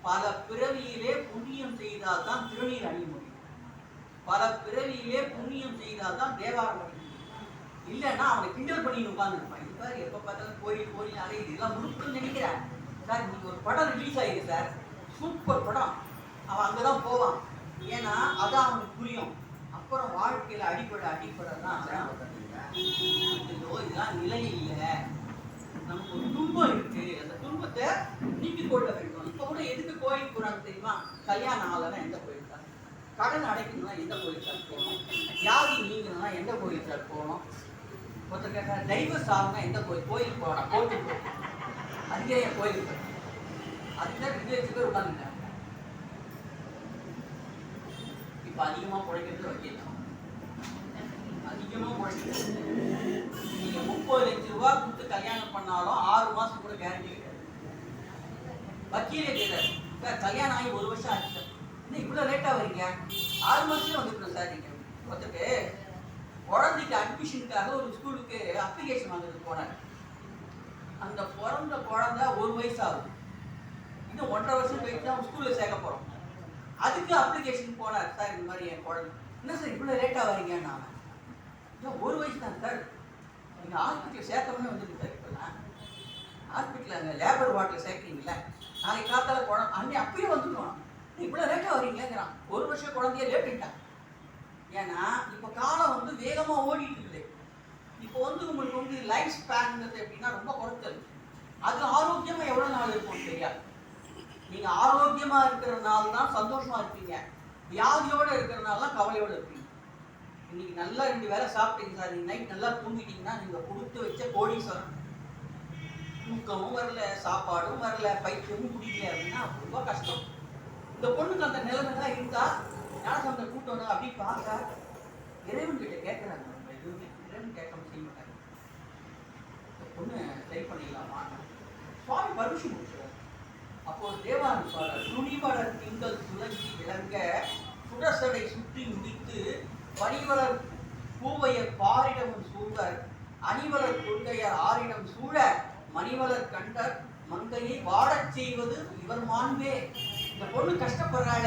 பல பிறவியிலே புண்ணியம் செய்தால் தான் திருநீர் அணிய முடியும், பல பிறவியிலே புண்ணியம் செய்தால் தான் தேவாரம் படிக்க முடியும். இல்லைன்னா அவனை கிண்டல் பண்ணி உட்கார்ந்துருப்பான். இது பாரு எப்ப பார்த்தாலும் கோயில் கோயில் அலையுது, இதெல்லாம் முழுப்புன்னு நினைக்கிறேன் சார். இன்னைக்கு ஒரு படம் ரிலீஸ் ஆயிருக்கு சார், சூப்பர் படம். அவன் அங்கதான் போவான், ஏன்னா அதான் அவனுக்கு புரியும். அப்புறம் வாழ்க்கையில அடிப்படை தான் இதெல்லாம் நிலை இல்லை, நமக்கு ஒரு துன்பம் இருக்கு, அந்த துன்பத்தை நீக்கிக் கொள்ள வேண்டும். இப்ப கூட எதுக்கு கோயிலுக்கு போறாங்க தெரியுமா? கல்யாணம் ஆகலைன்னா எந்த கோயில் சார், கடன் அடைக்கணும்னா எந்த கோயில் சார் போகணும், வியாதி நீங்கணும்னா எந்த கோயில் சார் போகணும், ஒருத்தர் கேட்டா டைவர்ஸ் ஆகுனா எந்த கோயிலுக்கு போகணும், கோர்ட்டுக்கு போகணும், அதுக்கே என் கோயிலுக்கு போய் அதுதான் 2 லட்சம் பேர் உட்காந்துட்டாங்க. இப்ப அதிகமா பிழைக்கிறது வக்கீல், அதிகமா பிழைக்கிறது. நீங்க 30 லட்சம் ரூபாய் கொடுத்து கல்யாணம் பண்ணாலும் 6 மாசம் கூட கேரண்டி கிடையாது. வக்கீலே கேட்டாரு, சார் கல்யாணம் ஆகி 1 வருஷம் ஆச்சு சார், இன்னும் இவ்வளவு லேட்டா வரீங்க, 6 மாசத்துல வந்துருக்கணும் சார். நீங்க ஒருத்தருக்கு குழந்தைக்கு அட்மிஷனுக்காக ஒரு ஸ்கூலுக்கு அப்ளிகேஷன் வாங்குறதுக்கு போனார். அந்த பிறந்த குழந்தை 1 வயசு ஆகுது, இன்னும் 1.5 வருஷம் கழிச்சு தான் ஸ்கூல்ல சேர்க்க போறோம். அதுக்கு அப்ளிகேஷன் போனார். சார் இந்த மாதிரி என் குழந்தை, என்ன சார் இவ்வளவு லேட்டா வரீங்கன்னா, 1 வயசு தான் சார், நீங்க ஹாஸ்பிட்டல் சேர்த்தவொடனே வந்துருக்கு சார். இப்பெல்லாம் ஹாஸ்பிட்டலில் அந்த லேபர் வார்டில் சேர்க்குறீங்களா, நாளைக்கு காத்தால குழந்தை அங்கே அப்பயே வந்துடுவான். இவ்வளோ லேட்டாக வரீங்களேங்கிறான். 1 வருஷம் குழந்தைய லேட்டுட்டான். ஏன்னா இப்போ காலம் வந்து வேகமாக ஓடிட்டு இருக்குது. இப்போ வந்து உங்களுக்கு வந்து லைஃப் ஸ்பேன்ங்கிறது எப்படின்னா ரொம்ப குறைச்சல். அது ஆரோக்கியமாக எவ்வளோ நாள் இருக்கும்னு தெரியாது. நீங்கள் ஆரோக்கியமாக இருக்கிறனால தான் சந்தோஷமாக இருப்பீங்க, வியாதியோடு இருக்கிறனால தான் கவலையோடு இருப்பீங்க. இன்னைக்கு நல்லா 2 வேளை சாப்பிட்டீங்க சார், நீங்கள் நைட் நல்லா தூங்கிட்டீங்கன்னா நீங்கள் கொடுத்து வச்ச கோடீஸ்வரன். தூக்கமும் வரல, சாப்பாடும் வரல, பைத்தியமும் குடிக்கல அப்படின்னா ரொம்ப கஷ்டம். இந்த பொண்ணுக்கு அந்த நிலைமை தான் இருந்தா ஞானசம்பந்த கூட்டம் வந்து அப்படி பார்த்தா இறைவன் கிட்ட கேட்கிறாங்க. நம்ம எதுவுமே இறைவன் கேட்காம செய்ய மாட்டாங்க. இந்த பொண்ணு ட்ரை பண்ணிடலாமா, சுவாமி பர்மிஷன் கொடுக்குறாரு. அப்போ தேவாரம் பாடல் துணிவளர் திங்கள் துலங்கி விளங்க சுடசடை சுற்றி முடித்து பணிவளர் பூவையர் பாரிடமும் சூழர் அணிவளர் கொள்கையர் ஆரிடம் சூழ மணிவளர் கண்டர் மங்கையை வாடச் செய்வது இவர் மாண்பே. இந்த பொண்ணு கஷ்டப்படுறாள,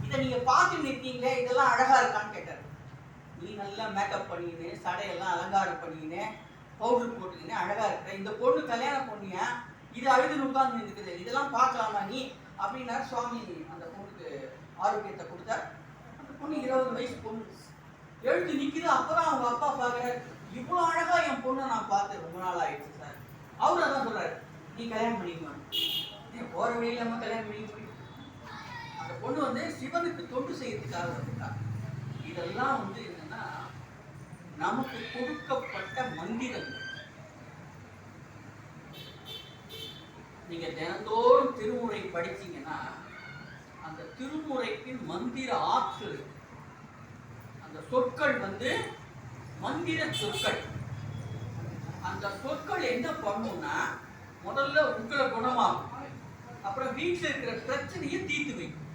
இதை நீங்க பார்த்து நிற்கீங்களே, இதெல்லாம் அழகா இருக்கான்னு கேட்டார். நீ நல்லா மேக்கப் பண்ணிக்கினு, சடையெல்லாம் அலங்காரம் பண்ணிக்கினு, பவுடர் போட்டுக்கினு அழகா இருக்கிற இந்த பொண்ணு கல்யாணம் பண்ணியா, இது அழுது உட்கார்ந்து இருக்குது, இதெல்லாம் பார்க்கலாமா நீ அப்படின்னாரு சுவாமி. அந்த பொண்ணுக்கு ஆரோக்கியத்தை கொடுத்தார். அந்த பொண்ணு 20 வயசு பொண்ணு எழுந்து நிற்குது. அப்பதான் அவங்க அப்பா பார்க்குறாரு, இவ்வளோ அழகா என் பொண்ணை நான் பார்த்து ரொம்ப நாள் ஆயிடுச்சு சார். அவரு அதான் சொல்றாரு, நீ கல்யாணம் பண்ணிக்குவான், நீ போற வழியிலாம கல்யாணம் பண்ணிக்க முடியும். அந்த பொண்ணு வந்து சிவனுக்கு தொண்டு செய்யறதுக்காக வந்துட்டா. இதெல்லாம் வந்து என்னன்னா நமக்கு கொடுக்கப்பட்ட மந்திரங்கள். நீங்க தினந்தோறும் திருமுறை படிச்சீங்கன்னா அந்த திருமுறைக்கு மந்திர ஆற்றல், அந்த சொற்கள் வந்து மந்திர சொற்கள். அந்த சொற்கள் என்ன பண்ணும்னா முதல்ல உங்களை குணமாகும், அப்புறம் வீட்டில் இருக்கிற பிரச்சனையை தீர்த்து வைக்கும்.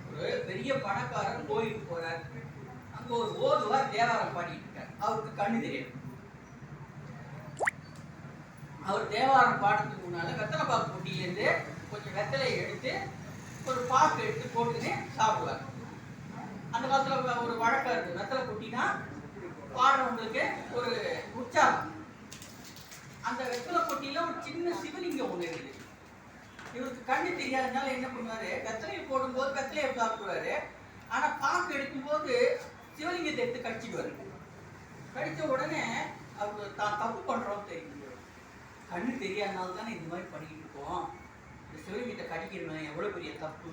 ஒரு பெரிய பணக்காரர் கோயிலுக்கு போறார், அங்க ஒரு ஓதுவார் தேவாரம் பாடிட்டு இருக்கார். அவருக்கு கண்ணு தெரியாது. அவர் தேவாரம் பாடுறதுக்கு முன்னால வெத்தலை பாக்கு பொட்டியிலேருந்து கொஞ்சம் வெத்தலையை எடுத்து ஒரு பாக்கு எடுத்து போட்டுன்னு சாப்பிடுவார். அந்த காலத்துல ஒரு வழக்கம் இருக்கு, வெத்தலை பொட்டினா பாடுறவங்களுக்கு ஒரு உற்சாகம். அந்த வெத்தலை பொட்டியில ஒரு சின்ன சிவலிங்கம் ஒண்ணு இருக்குது. இவருக்கு கண்ணு தெரியாதனால என்ன பண்ணுவாரு, வெத்தலையை போடும்போது வெத்தலையை சாப்பிடுவாரு, ஆனா பாக்கு எடுக்கும்போது சிவலிங்கத்தை எடுத்து கடிச்சிடுவாரு. கடிச்ச உடனே அவரு தான் தப்பு பண்றோம் தெரியும். கண்ணு தெரியாதனால தானே இந்த மாதிரி பண்ணிக்கிட்டு இருக்கோம், இந்த சிவலிங்கத்தை கடிக்கிறவன் எவ்வளவு பெரிய தப்பு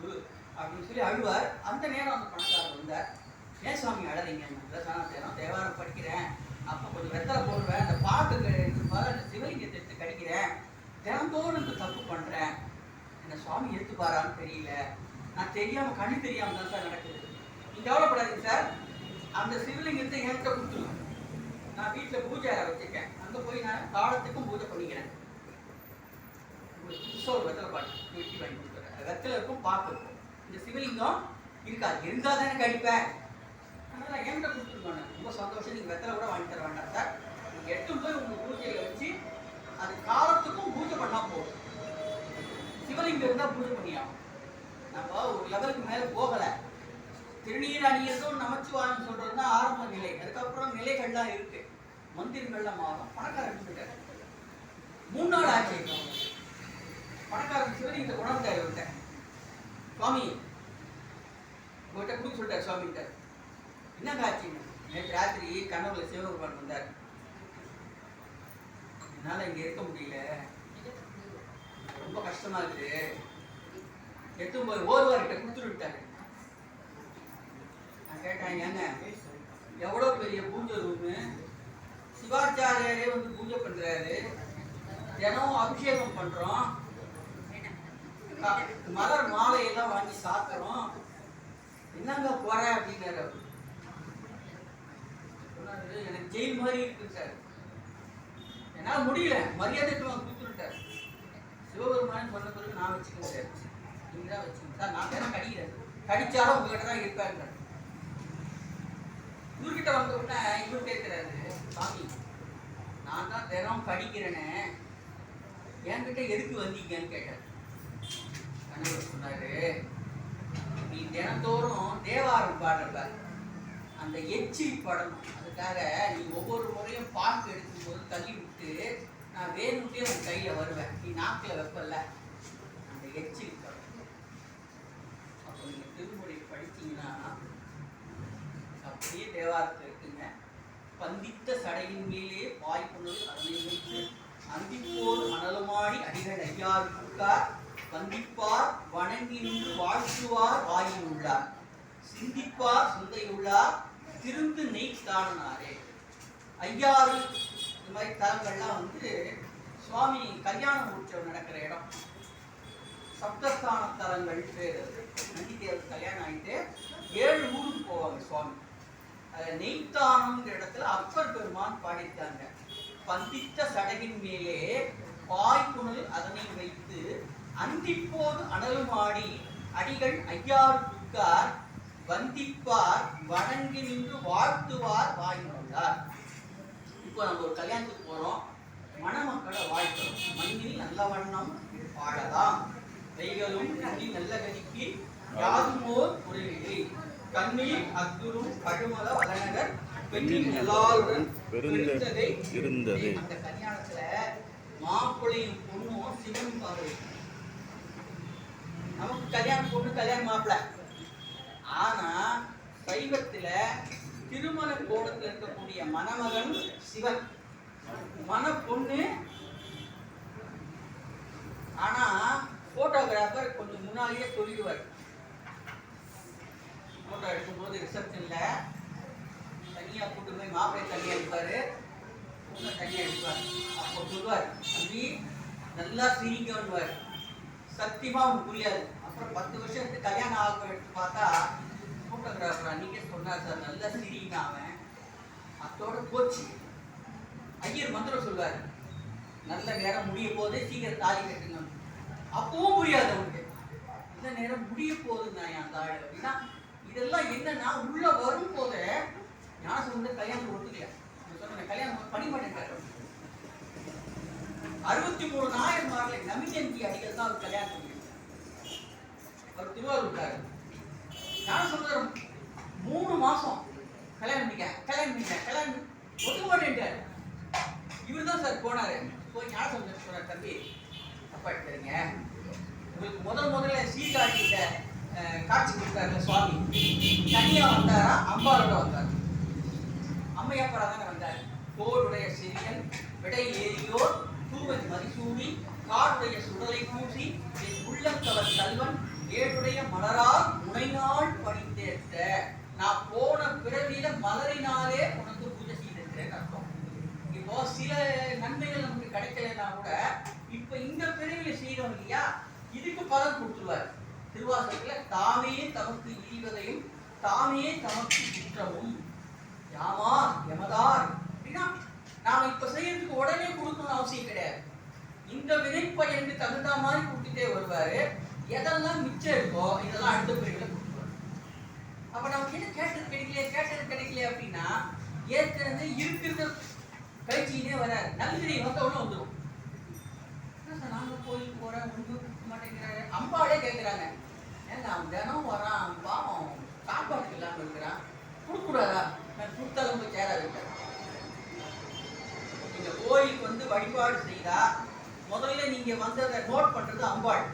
அப்படின்னு சொல்லி அழுவார். அந்த நேரம் அந்த பணக்காரர் வந்தார். ஏன் சுவாமி அழறீங்க, நான் தேவாரம் படிக்கிறேன், அப்போ கொஞ்சம் வெத்தலை போடுவேன், அந்த பாக்கு அந்த சிவலிங்கத்தை எடுத்து கடிக்கிறேன், தினந்தோறும் இந்த தப்பு பண்றேன், என்ன சுவாமி எடுத்துப்பாரான்னு தெரியல, நான் தெரியாம கண்ணு தெரியாம தான் சார் நடக்குது. நீங்க கவலைப்படாதீங்க சார், அந்த சிவலிங்கத்தை என்கிட்ட கொடுத்துருவேன், நான் வீட்டில் பூஜை வச்சிருக்கேன், அங்கே போய் நான் காலத்துக்கும் பூஜை பண்ணிக்கிறேன். புதுசாக ஒரு வெத்தலை பாட்டு வெட்டி வாங்கி கொடுத்துறேன். வெத்தலை இருக்கும், பாக்கு இருக்கும், இந்த சிவலிங்கம் இருக்காது, இருந்தால் தானே கடிப்பேன், அதனால என்கிட்ட கொடுத்துருவாங்க. ரொம்ப சந்தோஷம், நீங்கள் வெத்தலை கூட வாங்கி தர வேண்டாம் சார், நீங்கள் எடுத்து போய் உங்கள் பூஜையில் வச்சு அது காலத்துக்கும் பூஜை பண்ணால் போதும். சிவலிங்கம் இருந்தால் பூஜை பண்ணியாகும். நம்ம ஒரு லெவலுக்கு மேலே போகலை. திருநீர் அணியதும் நமச்சிவாயம் சொல்றது தான் ஆரம்ப நிலை. அதுக்கப்புறம் நிலைகள்லாம் இருக்கு, மந்திரங்கள்லாம் மாறும். பணக்காரன் சொல்லிட்டாரு, 3 நாள் ஆச்சு. பணக்காரன் சிவலிங்கத்தை உணர்ந்தாரு விட்டேன், சுவாமி உங்கள்கிட்ட கொடுக்க சொல்லிட்டார். சுவாமி கிட்ட என்ன காட்சின்னு, நேற்று ராத்திரி கனவுல சிவபெருமான் வந்தார், என்னால் இங்கே இருக்க முடியல, ரொம்ப கஷ்டமா இருக்கு, எடுத்து போய் ஓதுவார்கிட்ட கொடுத்துட்டு விட்டாரு. நான் கேட்டேன், ஏங்க எவ்வளோ பெரிய பூஜை ரூமு, சிவாச்சாரியாரே வந்து பூஜை பண்றாரு, தினம் அபிஷேகம் பண்றோம், மலர் மாலையெல்லாம் வாங்கி சாப்பிட்றோம், என்னங்க போற அப்படின்னாரு. எனக்கு ஜெயில் மாதிரி இருக்கு சார், என்னால் முடியல, மரியாதைக்கு வந்து கொடுத்துட்டார். சிவபெருமான் சொன்ன பிறகு நான் வச்சுக்கேன் சார், நீங்க தான் வச்சுக்கோங்க சார், நான் வேணா கடிக்கிறேன், கடிச்சாலும் உங்ககிட்ட தான் இருப்பாரு. இவர்கிட்ட வந்த உடனே இவர் கேட்கிறாரு, சாமி நான் தான் தினம் கடிக்கிறேன்னு என்கிட்ட எதுக்கு வந்தீங்கன்னு கேட்டார். கணவர் சொன்னாரு, நீ தினந்தோறும் தேவாரம் பாடுறப்ப அந்த எச்சில் படணும், அதுக்காக நீ ஒவ்வொரு முறையும் பாக்கு எடுக்கும்போது தள்ளி விட்டு நான் வேணுட்டே உன் கையில வருவேன், நீ நாக்கில் வைப்பல அந்த எச்சில். அப்போ நீங்க திருமொழி படிச்சீங்கன்னா அப்படியே தேவாரத்தில் இருக்குங்க. பந்தித்த சடையின் மேலே பாய்ப்புணர் அதனை வைத்து அந்திப்போர் அனலுமாடி அடிகள் ஐயாறு கூட்டார் வந்திப்பார் வணங்கி நின்று வாழ்த்துவார் வாயினுள்ளார் சிந்திப்பார் சிந்தையுள்ளார் திருந்து நெய் தானாரே. ஐயாறு இந்த மாதிரி தலங்கள்லாம் வந்து சுவாமி கல்யாணம் உற்சவம் நடக்கிற இடம். சப்தஸ்தான தலங்கள் பேர். நந்திதேவர் கல்யாணம் ஆகிட்டு 7 ஊருக்கு போவாங்க சுவாமி. நெய்த்தானம்ங்கிற இடத்துல அப்பர் பெருமான் பாடித்தாங்க. பந்தித்த சடையின் மேலே பாய்ப்புணல் அதனை வைத்து அந்திப்போது அனலுமாடி அடிகள் ஐயாறு புக்கார் வந்திப்பார் வணங்கி நின்று வாழ்த்துவார் வாய்ந்தார். இப்போ நம்ம ஒரு கல்யாணத்துக்கு போறோம், மணமக்களை வாழ்த்துறோம். மண்ணில் நல்ல வண்ணம் வாழலாம், கைகளும் நல்ல கதிக்கு யாதுமோர் குறைவில்லை, கண்ணில் அக்குரும் கடுமல வளநகர் பெண்ணின் எல்லாருடன் பெருந்ததை இருந்தது. அந்த கல்யாணத்துல மாப்பிள்ளையும் பொண்ணும் சிவன் பார்வை. நமக்கு கல்யாணம் பொண்ணு கல்யாணம் மாப்பிள்ள. ஆனா சைவத்துல திருமண கோலத்தில் இருக்கக்கூடிய மணமகன் சிவன், மன பொண்ணு. ஆனா போட்டோகிராஃபர் கொஞ்சம் முன்னாலேயே சொல்லிடுவார். போட்டோ எடுக்கும்போது ரிசப்ஷன்ல தனியா கூட்டு போய் மாப்பிள்ளை தனியா எடுப்பாரு, பொண்ணை தனியா எடுப்பார். அப்போ சொல்லுவார், தம்பி நல்லா சிரிக்கணுவார். சத்தியமா அவனுக்கு புரியாது. அப்புறம் 10 வருஷத்துக்கு கல்யாணம் ஆக எடுத்து பார்த்தா போட்டோகிராஃபர் அன்னைக்கே சொன்னார், சார் நல்லா சிரிங்க. அவன் அத்தோட போச்சு. ஐயர் மந்திரம் சொல்வார், நல்ல நேரம் முடிய போது சீக்கிரம் தாலி கட்டுங்க. அப்பவும் புரியாது அவனுக்கு. இந்த நேரம் முடிய போகுதுன்னா என் தாழ் அப்படின்னா இதெல்லாம் என்னன்னா உள்ள வரும் போது ஞானசம்பந்தர் கல்யாணம் ஒத்துக்கல. சொன்ன கல்யாணம் பண்ணி மாட்டேங்கிறாரு. 63 நாயன்மார்களை நமிதந்தி அடிகள் தான் அவர் கல்யாணம் பண்ணியிருக்காரு. அவர் திருவாரூர்காரு. ஞானசம்பந்தர் 3 மாசம் கல்யாணம் பண்ணிக்க ஒத்துக்க மாட்டேன்ட்டார். இவர் தான் சார் போனாரு. போய் ஞானசம்பந்தர் சொன்னார், தம்பி அப்பா எடுத்துறீங்க, உங்களுக்கு முதல்ல சீர்காழியில காட்சி கொடுத்தாருல சுவாமி, தனியா வந்தாரா அம்பாரோட வந்தார்? அம்மையப்பரா தானே வந்தார். தோளுடைய சிறியன் விடை ஏறியோர் தூவன் மதிசூடி காடுடைய சுடலை பூசி என் உள்ளத்தவர் கல்வன் ஏழுடைய மலரால் முனைநாள் பணிந்தேற்ற. நான் போன பிறவியில மலரினாலே உனக்கு பூஜை செய்திருக்கிறேன்னு அர்த்தம். இப்போ சில நன்மைகள் நமக்கு கிடைக்கலன்னா கூட இப்ப இந்த பிறவியில செய்யறோம் இல்லையா, இதுக்கு பலன் கொடுத்துருவார். திருவாசகத்துல தாமே தமக்கு ஈவதையும் தாமே தமக்கு குற்றமும் யாமார் எமதார் அப்படின்னா நாம இப்ப செய்யறதுக்கு உடனே கொடுக்கணும்னு அவசியம் கிடையாது. இந்த வினைப்பயனுக்கு தகுந்த மாதிரி கொடுத்துட்டே வருவாரு. எதெல்லாம் மிச்சம் இருக்கோ இதெல்லாம் அடுத்த பிரிவுல கொடுத்துருவாரு. அப்ப நமக்கு என்ன கேட்டது கிடைக்கல அப்படின்னா ஏற்கனவே இருக்கிறது கழிச்சினே வராது. நல்லது வந்தவொன்னு வந்துடும். நாங்க கோயிலுக்கு போறேன் ஒன்று கொடுக்க மாட்டேங்கிறாரு. அம்பாளே கேட்கிறாங்க, ஏங்க அவன் தினம் வரான், பாவம் சாப்பாடு இல்லாம இருக்கிறான், கொடுக்கூடாதா? நான் கொடுத்தாலும் போய் சேராது. நீங்க கோயிலுக்கு வந்து வழிபாடு செய்தா முதல்ல நீங்க வந்ததை நோட் பண்றது அம்பாள்.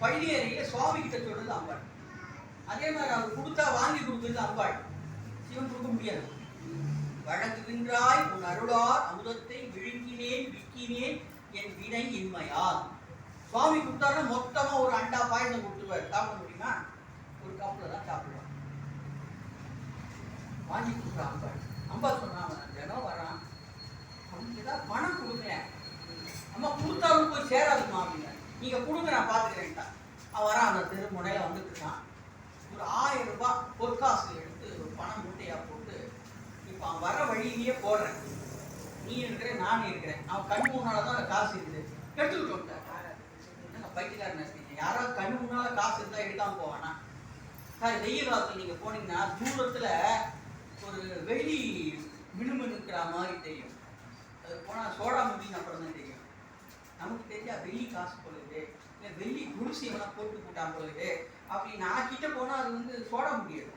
பள்ளியறையில சுவாமி கிட்ட சொல்றது அம்பாள். அதே மாதிரி அவர் கொடுத்தா வாங்கி கொடுக்குறது அம்பாள். சிவன் கொடுக்க முடியாது. வழங்குகின்றாய் உன் அருளார் அமுதத்தை விழுங்கினேன் விக்கினேன் என் வினை இன்மையால். சுவாமி கொடுத்தாருன்னா மொத்தமா ஒரு அண்டா பாயசம் கொடுத்துருவாரு. சாப்பிட முடியுமா? ஒரு கப்ல தான் சாப்பிடுவான். வாங்கி கொடுக்குற அம்பாள். அம்பா சொன்னான், தினம் வரான், அவனுக்கு ஏதாவது பணம் கொடுக்குறேன். அம்மா கொடுத்தாலும் போய் சேராதுமா அப்படின்னா, நீங்க கொடுங்க நான் பாத்துக்கிறேன்ட்டா. அவன் வரான், அந்த தெரு முனையில வந்துட்டு இருக்கான். ஒரு 1000 ரூபாய் பொற்காசு எடுத்து ஒரு பணம் மூட்டையா போட்டு இப்ப அவன் வர வழியிலேயே போடுறேன். நீ இருக்கிற நான் இருக்கிறேன். அவன் கண் முன்னாலதான் காசு இருக்குது, எடுத்துக்கிட்டு வந்துட்டான். பைத்தியக்காரன் யாராவது கண்ணு முன்னால காசு இருந்தா எடுக்காம போவானா? சார் வெயில் காலத்துல நீங்க போனீங்கன்னா தூரத்துல ஒரு வெள்ளி மினுமினுக்கிற மாதிரி தெரியும். அது போனா சோடா முடியும் அப்புறம் தான் தெரியும். நமக்கு தெரிஞ்சா வெள்ளி காசு போடுது, இல்லை வெள்ளி குடிசை எவனா போட்டு போட்டான் போகுது அப்படி நான் கிட்ட போனா அது வந்து சோடா முடியாது.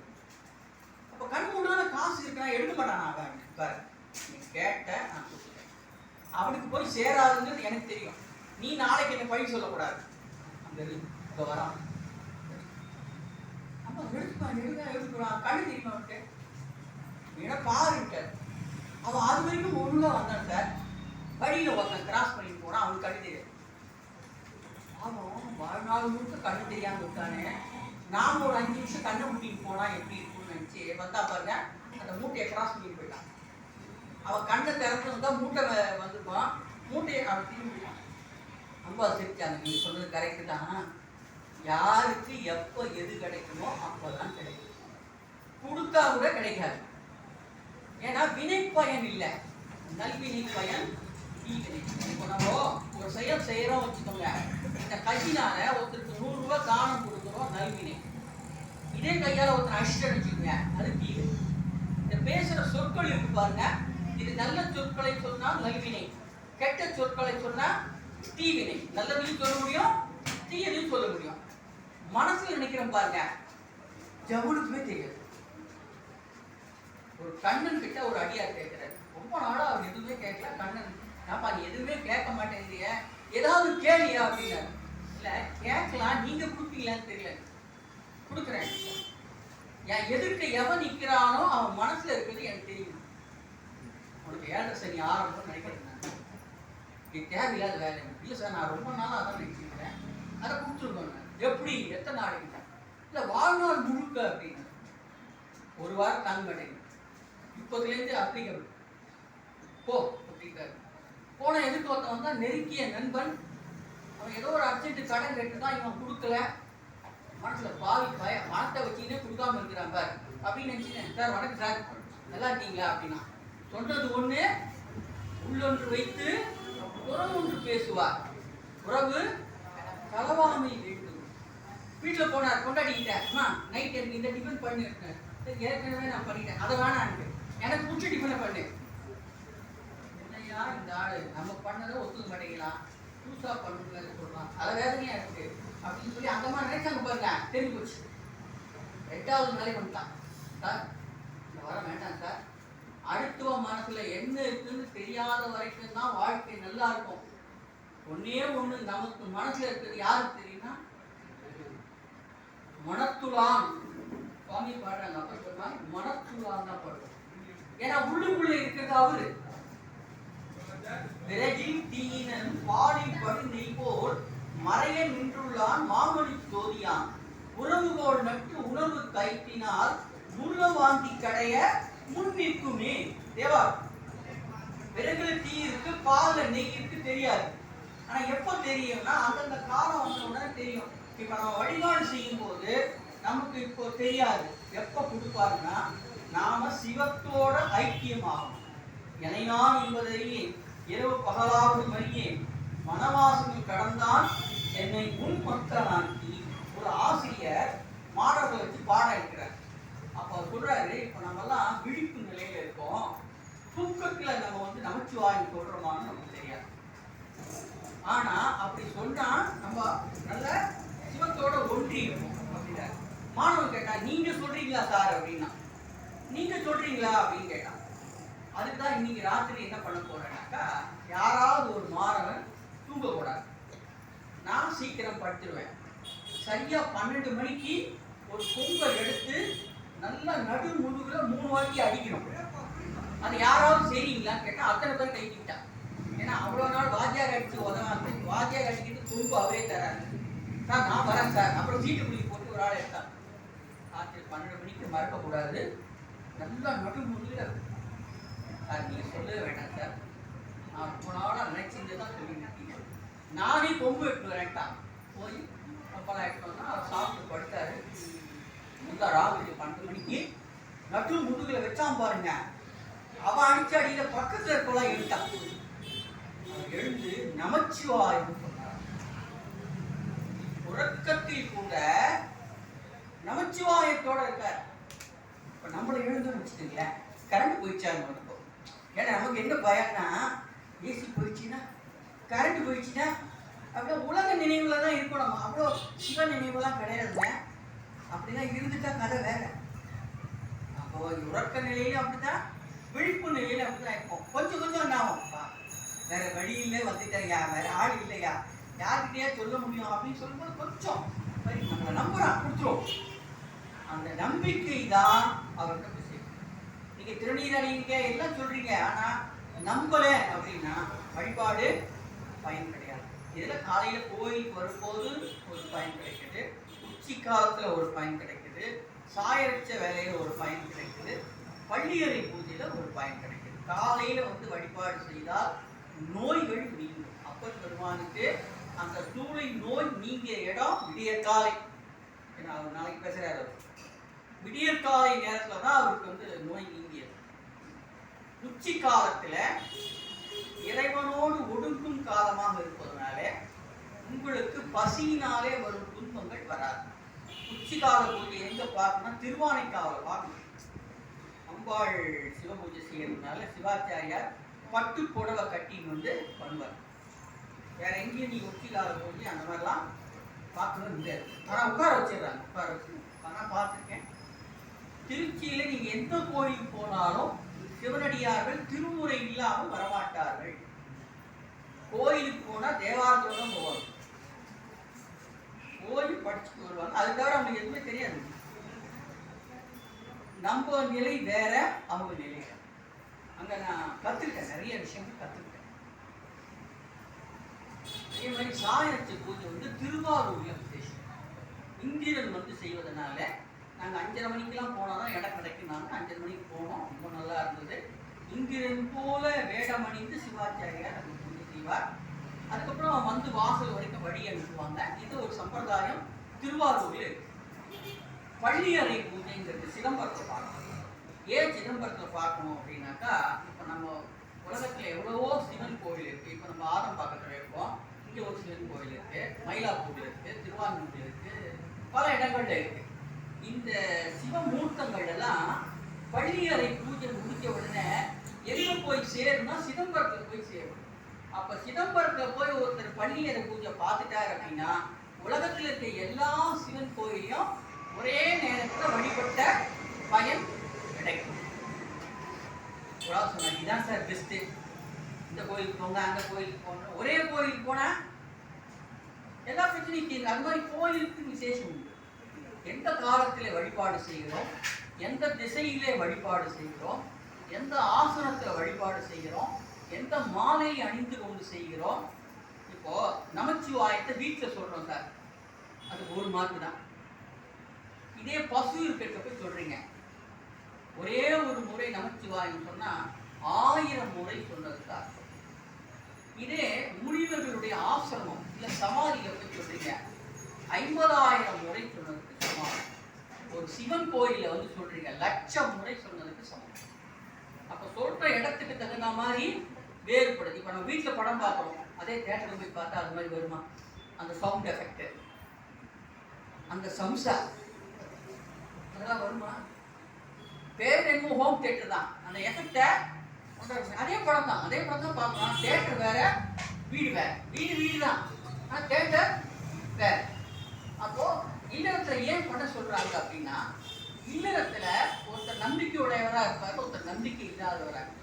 அப்ப கண் முன்னால காசு இருக்கா எடுக்க மாட்டான். பாரு நீ கேட்ட நான் கொடுத்துட்டேன். அவனுக்கு போய் சேராதுங்கிறது எனக்கு தெரியும். நீ நாளைக்கு என்ன பழி சொல்லக்கூடாது. அங்க இங்க வரான் அப்ப எடுத்துப்பான் கண்ணு தெரியுமா அவனுக்கு ஏன்னா பாருங்க அவன் அது வரைக்கும் ஒழுங்கா வந்தான் சார். வழியில ஒருத்தன் கிராஸ் பண்ணிட்டு போனான், அவனுக்கு கண்ணு தெரியாது. அவன் வாழ்நாள் முழுக்க கண்ணு தெரியாம இருக்கானே, நாம ஒரு 5 நிமிஷம் கண்ணை முட்டிட்டு போனா எப்படி இருக்கும்னு நினைச்சு வந்தா பாருங்க அந்த மூட்டையை கிராஸ் பண்ணிட்டு போயிட்டான். அவன் கண்ணை திறந்து வந்தா மூட்டை வந்துருப்பான், மூட்டையை அவன் திரும்பிட்டான். ரொம்ப சிரிச்சாங்க. நீங்க சொன்னது கரெக்டு தான். யாருக்கு எப்போ எது கிடைக்குமோ அப்போதான் கிடைக்கும், கொடுத்தா கூட கிடைக்காது. ஏன்னா வினை பயன் இல்லை, நல்வினை பயன் தீவினை. இப்போ நம்ம ஒரு செயல் செய்யறோம் வச்சுக்கோங்க, இந்த கையினால ஒருத்தருக்கு 100 ரூபாய் தானம் கொடுக்குறோம் நல்வினை. இதே கையால ஒருத்தர் அடிச்சுட்டு வச்சுக்கோங்க, அது தீவினை. இந்த பேசுற சொற்கள் இருக்கு பாருங்க, இது நல்ல சொற்களை சொன்னால் நல்வினை, கெட்ட சொற்களை சொன்னா தீவினை. நல்லதையும் சொல்ல முடியும், தீயதையும் சொல்ல முடியும். மனசுல நினைக்கிறோம் பாருங்க, ஜவுளுக்குமே தெரியாது. ஒரு கண்ணன் கிட்ட ஒரு அடியார் கேட்கிறாரு, ரொம்ப நாளா அவர் எதுவுமே கேட்கல. கண்ணன், நாப்பா நீ எதுவுமே கேட்க மாட்டேங்கிறிய, ஏதாவது கேளியா அப்படின்னாரு. இல்ல கேட்கலாம், நீங்க கொடுப்பீங்களான்னு தெரியல, கொடுக்குறேன். என் எதிர்க்க எவன் நிக்கிறானோ அவன் மனசுல இருக்கிறது எனக்கு தெரியும். உனக்கு 7 சனி ஆரம்பம் நினைக்கிறேன், இது தேவையில்லாத வேலை. இல்லை சார் நான் ரொம்ப நாளாக அதான் நினைச்சிருக்கிறேன், அதை கொடுத்துருக்கோங்க. எப்படி எத்தனை நாளைக்கு? இல்லை வாழ்நாள் முழுக்க அப்படின்னு. ஒரு வாரம் தாங்க மாட்டேங்குது, இப்போதுலேருந்து அப்ளிகபிள் போ அப்படிங்கிறாரு. போன எதுக்கு ஒருத்தன் வந்தா நெருங்கிய நண்பன், அவன் ஏதோ ஒரு அர்ஜென்ட் கடன் கேட்டு தான் இவன் கொடுக்கல. மனசுல பாவி பய மனத்தை வச்சுக்கினே கொடுக்காம இருக்கிறான் பார் அப்படின்னு நினைச்சுனேன். சார் வணக்கம் சார், நல்லா இருக்கீங்களா அப்படின்னா. சொல்றது ஒண்ணு, உள்ளொன்று வைத்து உறவு ஒன்று பேசுவார், உறவு கலவாமை வேண்டும். வீட்டுல போனார், கொண்டாடிக்கிட்டேன், நைட் எனக்கு இந்த டிஃபன் பண்ணி இருக்கேன், ஏற்கனவே நான் பண்ணிட்டேன், அதை வேணான்னு எனக்கு பிடிச்ச டிஃபனை பண்ணு. என்னையா இந்த ஆளு நம்ம பண்ணதை ஒத்துக்க மாட்டேங்கலாம், புதுசா பண்ணுங்கன்னு சொல்றான், அதை வேதனையா இருக்கு அப்படின்னு சொல்லி அந்த மாதிரி நினைச்சாங்க பாருங்க. தெரிஞ்சு போச்சு. 8வது நாளே வந்துட்டான், சார் இந்த வர வேண்டாம் சார், அடுத்துவ மனசுல என்ன இருக்குன்னு தெரியாத வரைக்கும் தான் வாழ்க்கை நல்லா இருக்கும். ஒன்னே ஒண்ணு நமக்கு மனசுல இருக்கிறது யாருக்கு தெரியுமா? மனத்துளான். சுவாமி பாடுறாங்க, அப்ப சொல்றாங்க மனத்துளான் தான் பாடுறோம். ஏன்னா உள்ளுக்குள்ள இருக்கிறது அவரு. விறகில் தீயினன் பாலில் படு நெய் போல் மறைய நின்றுள்ளான் மாமணி ஜோதியான், உறவுகோள் நட்டு உணவு கைத்தினால் முள்ள வாந்தி கடைய முன் நிற்குமே. தேவா, விறகுல தீ இருக்கு, பால்ல நெய் இருக்கு தெரியாது. ஆனா எப்ப தெரியும்னா அந்தந்த காலம் வந்தவுடனே தெரியும். இப்ப நம்ம வழிபாடு செய்யும் போது நமக்கு இப்போ தெரியாது. எப்ப கொடுப்பாருன்னா நாம சிவத்தோட ஐக்கியமாகும். எனை நான் என்பதையே இரவு பகலாவது மறியே மனவாசனை கடந்தான் என்னை முன் மக்களாக்கி. ஒரு ஆசிரியர் மாணவர்களை வச்சு பாடம் இருக்கிறார். அப்போ சொல்றாரு, இப்போ நம்ம எல்லாம் விழிப்பு நிலையில இருக்கோம், தூக்கத்துல நம்ம நமச்சிவாயம் சொல்றோமான்னு நமக்கு தெரியாது. ஆனா அப்படி சொன்னா நம்ம நல்ல சிவத்தோட ஒன்றி இருக்கும் அப்படின்னாரு. மாணவன் கேட்டா, நீங்க சொல்றீங்களா சார் அப்படின்னா. நீங்க சொல்றீங்களா அப்படின்னு கேட்டான். அதுக்குதான் இன்னைக்கு ராத்திரி என்ன பண்ண போறேன்னாக்கா, யாராவது ஒரு மாணவன் தூங்கக்கூடாது, நான் சீக்கிரம் படுத்துருவேன். சரியா 12 மணிக்கு ஒரு கொம்பை எடுத்து நல்லா நடு முதுகுல 3 வாட்டி அடிக்கணும். அது யாராவது செய்றீங்களான்னு கேட்டா அத்தனை பேர் கைக்கிட்டான். ஏன்னா அவ்வளவு நாள் வாத்தியார் அடிச்சு உதவாங்க, வாத்தியார் அடிக்கிட்டு கொம்பு அவரே தராரு. சார் நான் வரேன் சார். அப்புறம் சீட்டு குளிக்கு போட்டு ஒரு ஆள் எடுத்தான். ராத்திரி 12 மணிக்கு மறக்கக்கூடாது, நல்லா நடு முதுகுல. சார் நீங்க சொல்லவே வேண்டாம் சார், நான் ரொம்ப நாளாக நினைச்சிருந்து தான் சொல்லிட்டு நானே கொம்பு எடுத்து வரேன்ட்டான். போய் அப்பெல்லாம் எடுத்தோம்னா அவர் சாப்பிட்டு படுத்தாரு. முந்தா ராத்திரி 12 மணிக்கு நடு முதுகுல வச்சான் பாருங்க. அவன் அடிச்ச அடியில பக்கத்துல இருக்கலாம் எடுத்தான். அவர் எழுந்து நமச்சிவாயம் சொன்னார். உறக்கத்தில் கூட நமச்சிவாயத்தோட இருக்கார். இப்ப நம்மள எழுதுன்னு வச்சுக்கீங்களேன், கரண்ட் போயிடுச்சான்னு இருக்கும். ஏன்னா நமக்கு என்ன பயம்னா, ஏசி போயிடுச்சுன்னா, கரண்ட் போயிடுச்சுன்னா, அப்படியே உலக நினைவுல தான் இருக்கும். நம்ம அவ்வளோ சிவ நினைவுலாம் கிடையாதுங்க. அப்படிலாம் இருந்துட்டா கதை வேற. அப்போ உறக்க நிலையில அப்படிதான், விழிப்பு நிலையில அப்படிதான் இருக்கும். கொஞ்சம் கொஞ்சம் என்ன ஆகும், வேற வழியிலே வந்துட்டேயா, வேற ஆள் இல்லையா, யாருக்கிட்டயா சொல்ல முடியும் அப்படின்னு சொல்லும்போது கொஞ்சம் நம்மளை நம்புறான், கொடுத்துரும். அந்த நம்பிக்கை தான் அவர்கிட்ட போய் சேர்க்கும். நீங்க திருநீர் அணிங்க எல்லாம் சொல்றீங்க, ஆனா நம்பல அப்படின்னா வழிபாடு பயன் கிடையாது. இதுல காலையில கோயிலுக்கு வரும்போது ஒரு பயன் கிடைக்குது, உச்சி காலத்துல ஒரு பயன் கிடைக்குது, சாயரட்ச வேலையில ஒரு பயன் கிடைக்குது, பள்ளியறை பூஜையில ஒரு பயன் கிடைக்குது. காலையில வந்து வழிபாடு செய்தால் நோய்கள் நீங்கும். அப்பர் பெருமானுக்கு அந்த சூளை நோய் நீங்கிய இடம் விடியற்காலை. அவர் நாளைக்கு பேசுறாரு, விடியற்காலை நேரத்துல தான் அவருக்கு வந்து நோய் நீங்கியது. உச்சி காலத்துல இறைவனோடு ஒடுங்கும் காலமாக இருப்பதனால உங்களுக்கு பசியினாலே வரும் துன்பங்கள் வராது. உச்சி கால பூஜை எங்க பார்க்கணும்? திருவானைக்காவல பார்க்கணும். அம்பாள் சிவபூஜை செய்யறதுனால சிவாச்சாரியார் பட்டு புடவை கட்டின்னு வந்து பண்ணுவார். வேற எங்கேயும் நீ உச்சி கால பூஜை அந்த மாதிரிலாம் பார்க்கணும் முடியாது. ஆனால் உட்கார வச்சிடுறாங்க, உட்கார வச்சு. ஆனால் பார்த்துருக்கேன், திருச்சியில நீங்க எந்த கோயிலுக்கு போனாலும் சிவனடியார்கள் திருமுறை இல்லாமல் வரமாட்டார்கள். கோயிலுக்கு போனா தேவாரத்தோட தான் போவாங்க, கோயில் படிச்சுட்டு வருவாங்க. அது தவிர அவங்களுக்கு எதுவுமே தெரியாது. நம்ம நிலை வேற, அவங்க நிலை வேற. அங்க நான் கத்துக்கிட்டேன், நிறைய விஷயங்கள் கத்துக்கிட்டேன். அதே மாதிரி சாயரட்ச பூஜை வந்து திருவாரூர்ல விசேஷம். இந்திரன் வந்து செய்வதனால நாங்கள் 5:30 மணிக்கெல்லாம் போனாதான் இடம் கிடைக்கும். நாங்கள் 5:30 மணிக்கு போனோம், ரொம்ப நல்லா இருந்தது. இந்திரன் போல வேடமணிந்து சிவாச்சாரியார் அது பூஜை செய்வார். அதுக்கப்புறம் வந்து வாசல் வரைக்கும் வழி அனுப்புவாங்க. இது ஒரு சம்பிரதாயம் திருவாரூர்ல இருக்கு. பள்ளியறை பூஜைங்கிறது சிதம்பரத்தை பார்க்கணும். ஏன் சிதம்பரத்தை பார்க்கணும் அப்படின்னாக்கா, இப்போ நம்ம உலகத்துல எவ்வளவோ சிவன் கோவில் இருக்கு. இப்போ நம்ம ஆதம்பாக்கத்தில் இருக்கோம், இங்கே ஒரு சிவன் கோவில் இருக்கு, மயிலாப்பூர்ல இருக்கு, திருவாரூர்ல இருக்கு, பல இடங்கள்ல இருக்கு. இந்த சிவமூர்த்தங்கள் எல்லாம் பள்ளியறை பூஜை முடிஞ்ச உடனே எங்க போய் சேரும்னா சிதம்பரத்துல போய் சேரும். அப்ப சிதம்பரத்துல போய் ஒருத்தர் பள்ளியறை பூஜை பார்த்துட்டாரு அப்படின்னா உலகத்துல இருக்க எல்லா சிவன் கோயிலையும் ஒரே நேரத்துல வழிபட்ட பயன் கிடைக்கும். சொன்னாங்க, இதான் சார் பெஸ்ட், இந்த கோயிலுக்கு போங்க, அந்த கோயிலுக்கு போங்க. ஒரே கோயிலுக்கு போனா எல்லா பிரச்சனையும் தீர்ந்து. அது மாதிரி கோயிலுக்கு விசேஷம் உண்டு. எந்த காலத்திலே வழிபாடு செய்கிறோம், எந்த திசையிலே வழிபாடு செய்கிறோம், எந்த ஆசனத்தில் வழிபாடு செய்கிறோம், எந்த மாலையை அணிந்து கொண்டு செய்கிறோம். இப்போ நமச்சிவாயத்தை வீட்டில் சொல்றோம் சார், அதுக்கு 1 மார்க் தான். இதே பசு இருக்க போய் சொல்றீங்க, ஒரே ஒரு முறை நமச்சிவாயம் சொன்னா 1000 முறை சொன்னதுக்கு அர்த்தம். இதே முனிவர்களுடைய ஆசிரமம் இல்ல சமாதியில போய் சொல்றீங்க, 50,000 முறை சொன்னதுக்கு சமம். ஒரு சிவன் கோயில வந்து சொல்றீங்க, 1,00,000 முறை சொன்னதுக்கு சமம். அப்ப சொல்ற இடத்துக்கு தகுந்த மாதிரி வேறுபடுது. இப்ப நம்ம வீட்டுல படம் பார்க்கிறோம், அதே தியேட்டர்ல போய் பார்த்தா அது மாதிரி வருமா? அந்த சவுண்ட் எஃபெக்ட், அந்த சம்சா அதெல்லாம் வருமா? பேர் என்னமோ ஹோம் தியேட்டர் தான், அந்த எஃபெக்ட அதே படம் தான், அதே படம் தான் பார்க்கலாம். தியேட்டர் வேற, வீடு வேற. வீடு தான், ஆனால் தியேட்டர் வேற. அப்போ இல்லறத்துல ஏன் பண்ண சொல்றாங்க அப்படின்னா, இல்லறத்துல ஒருத்தர் நம்பிக்கை உடையவராக இருப்பாரு, ஒருத்தர் நம்பிக்கை இல்லாதவராக இருப்பார்.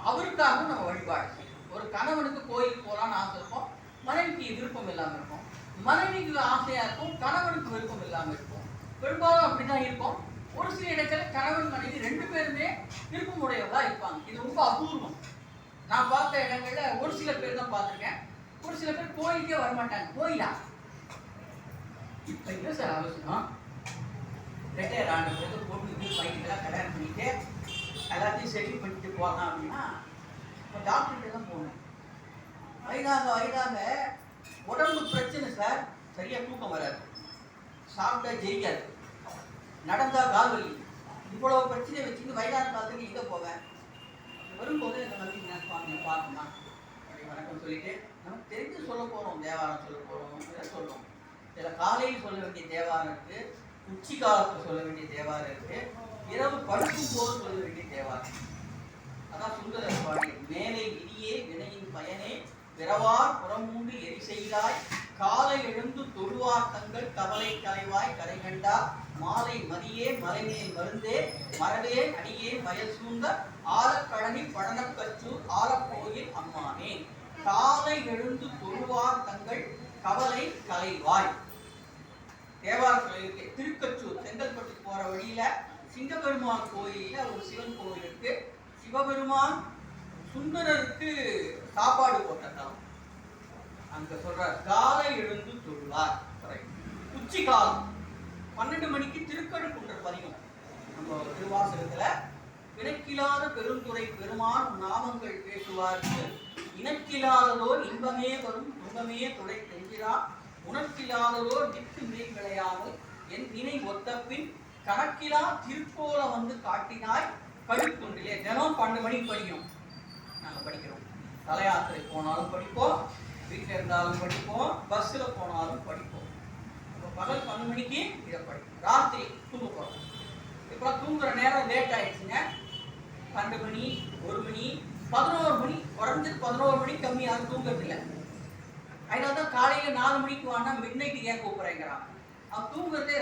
அவருக்காக நம்ம வழிபாடு செய்யணும். ஒரு கணவனுக்கு கோயிலுக்கு போகலான்னு ஆசை இருக்கும், மனைவிக்கு விருப்பம் இல்லாமல் இருக்கும். மனைவிக்கு ஆசையா இருக்கும், கணவனுக்கு விருப்பம் இல்லாமல் இருக்கும். பெரும்பாலும் அப்படிதான் இருக்கும். ஒரு சில இடத்துல கணவன் மனைவி 2 பேருமே விருப்பம் உடையவர்களா இருப்பாங்க. இது ரொம்ப அபூர்வம். நான் பார்த்த இடங்கள்ல ஒரு சில பேர் தான் பார்த்துருக்கேன். ஒரு சில பேர் கோயிலுக்கே வரமாட்டாங்க. கோயிலா இப்ப என்ன சார் அவசியம்? ரிட்டையர் ஆன போது பொண்ணு பையன்லாம் கல்யாணம் பண்ணிட்டு எல்லாத்தையும் செட்டில் பண்ணிட்டு போகலாம் அப்படின்னா டாக்டர்கிட்ட தான் போகணும். வயதாக உடம்பு பிரச்சனை சார், சரியா தூக்கம் வராது, சாப்பிட்டா ஜெயிக்காது, நடந்தா கால் வலி, இவ்வளவு பிரச்சனையை வச்சுட்டு வயதான காலத்துக்கு எங்கே போவேன்? வரும்போது இந்த மாதிரி சுவாமியை பார்க்கணும் அப்படி வணக்கம் சொல்லிட்டு நமக்கு தெரிஞ்சு சொல்ல போகிறோம், தேவாரம் சொல்ல போகிறோம், இதெல்லாம் சொல்கிறோம். இதில் காலையில் சொல்ல வேண்டிய தேவாரம் இருக்குது, உச்சி காலத்தில் சொல்ல வேண்டிய தேவாரம் இருக்குது, இரவு படுக்கும் போது சொல்ல வேண்டிய தேவாரம். அதான் சுந்தரர் பாடிய மேலை விதியே வினையின் பயனே பிறவார் புறமூண்டு எரி செய்தாய் காலை எழுந்து தொழுவார் தங்கள் கவலை கலைவாய் கரை கண்டார் மாலை மதியே மலைமேல் மருந்தே மரவே அடியே வயல் சூழ்ந்த ஆலக்கழனி பழனக்கச்சூர் ஆலக்கோயில் அம்மானே. காலை எழுந்து தொழுவார் தங்கள் கவலை கலைவாய். தேவாரத்தில் இருக்கு. திருக்கச்சூர் செங்கல்பட்டு போற வழியில சிங்கபெருமான் கோயில்ல ஒரு சிவன் கோயில் இருக்கு. சிவபெருமான் சுந்தரருக்கு சாப்பாடு போட்டதாம். அங்க சொல்ற காலை எழுந்து தொழுவார். உச்சி காலம் 12 மணிக்கு திருக்கழுக்குன்றம் பதிகம். நம்ம திருவாசகத்துல இணக்கில்லாத பெருந்துரை பெருமான் நாமங்கள் பேசுவார்க்கு இணக்கில்லாததோர் இன்பமே வரும் துன்பமே துடை தெஞ்சிறார் உணர்க்கில்லாததோர் நிற்கு மீன் விளையாமல் என் இணை ஒத்தப்பின் கணக்கிலா திருக்கோல வந்து காட்டினாய் கழுக்குன்றிலே. தினம் 12 மணிக்கு படிக்கணும். நாங்க படிக்கிறோம். தல யாத்திரை போனாலும் படிப்போம், வீட்டில் இருந்தாலும் படிப்போம், பஸ்ல போனாலும் படிப்போம். பகல் 12 மணிக்கு இதை படிப்போம். ராத்திரி தூங்க போறோம். இப்போ தூங்குற நேரம் லேட் ஆயிடுச்சுங்க. 12 மணி 1 மணி 11 மணி, குறைஞ்சது 11 மணி, கம்மி யாரும் தூங்குறது இல்லை. அதனால தான் காலையில 4 மணிக்கு வானா மிட் நைட்டு ஏன் கூப்பிடுறேங்கிறான். அவன் தூங்குறதே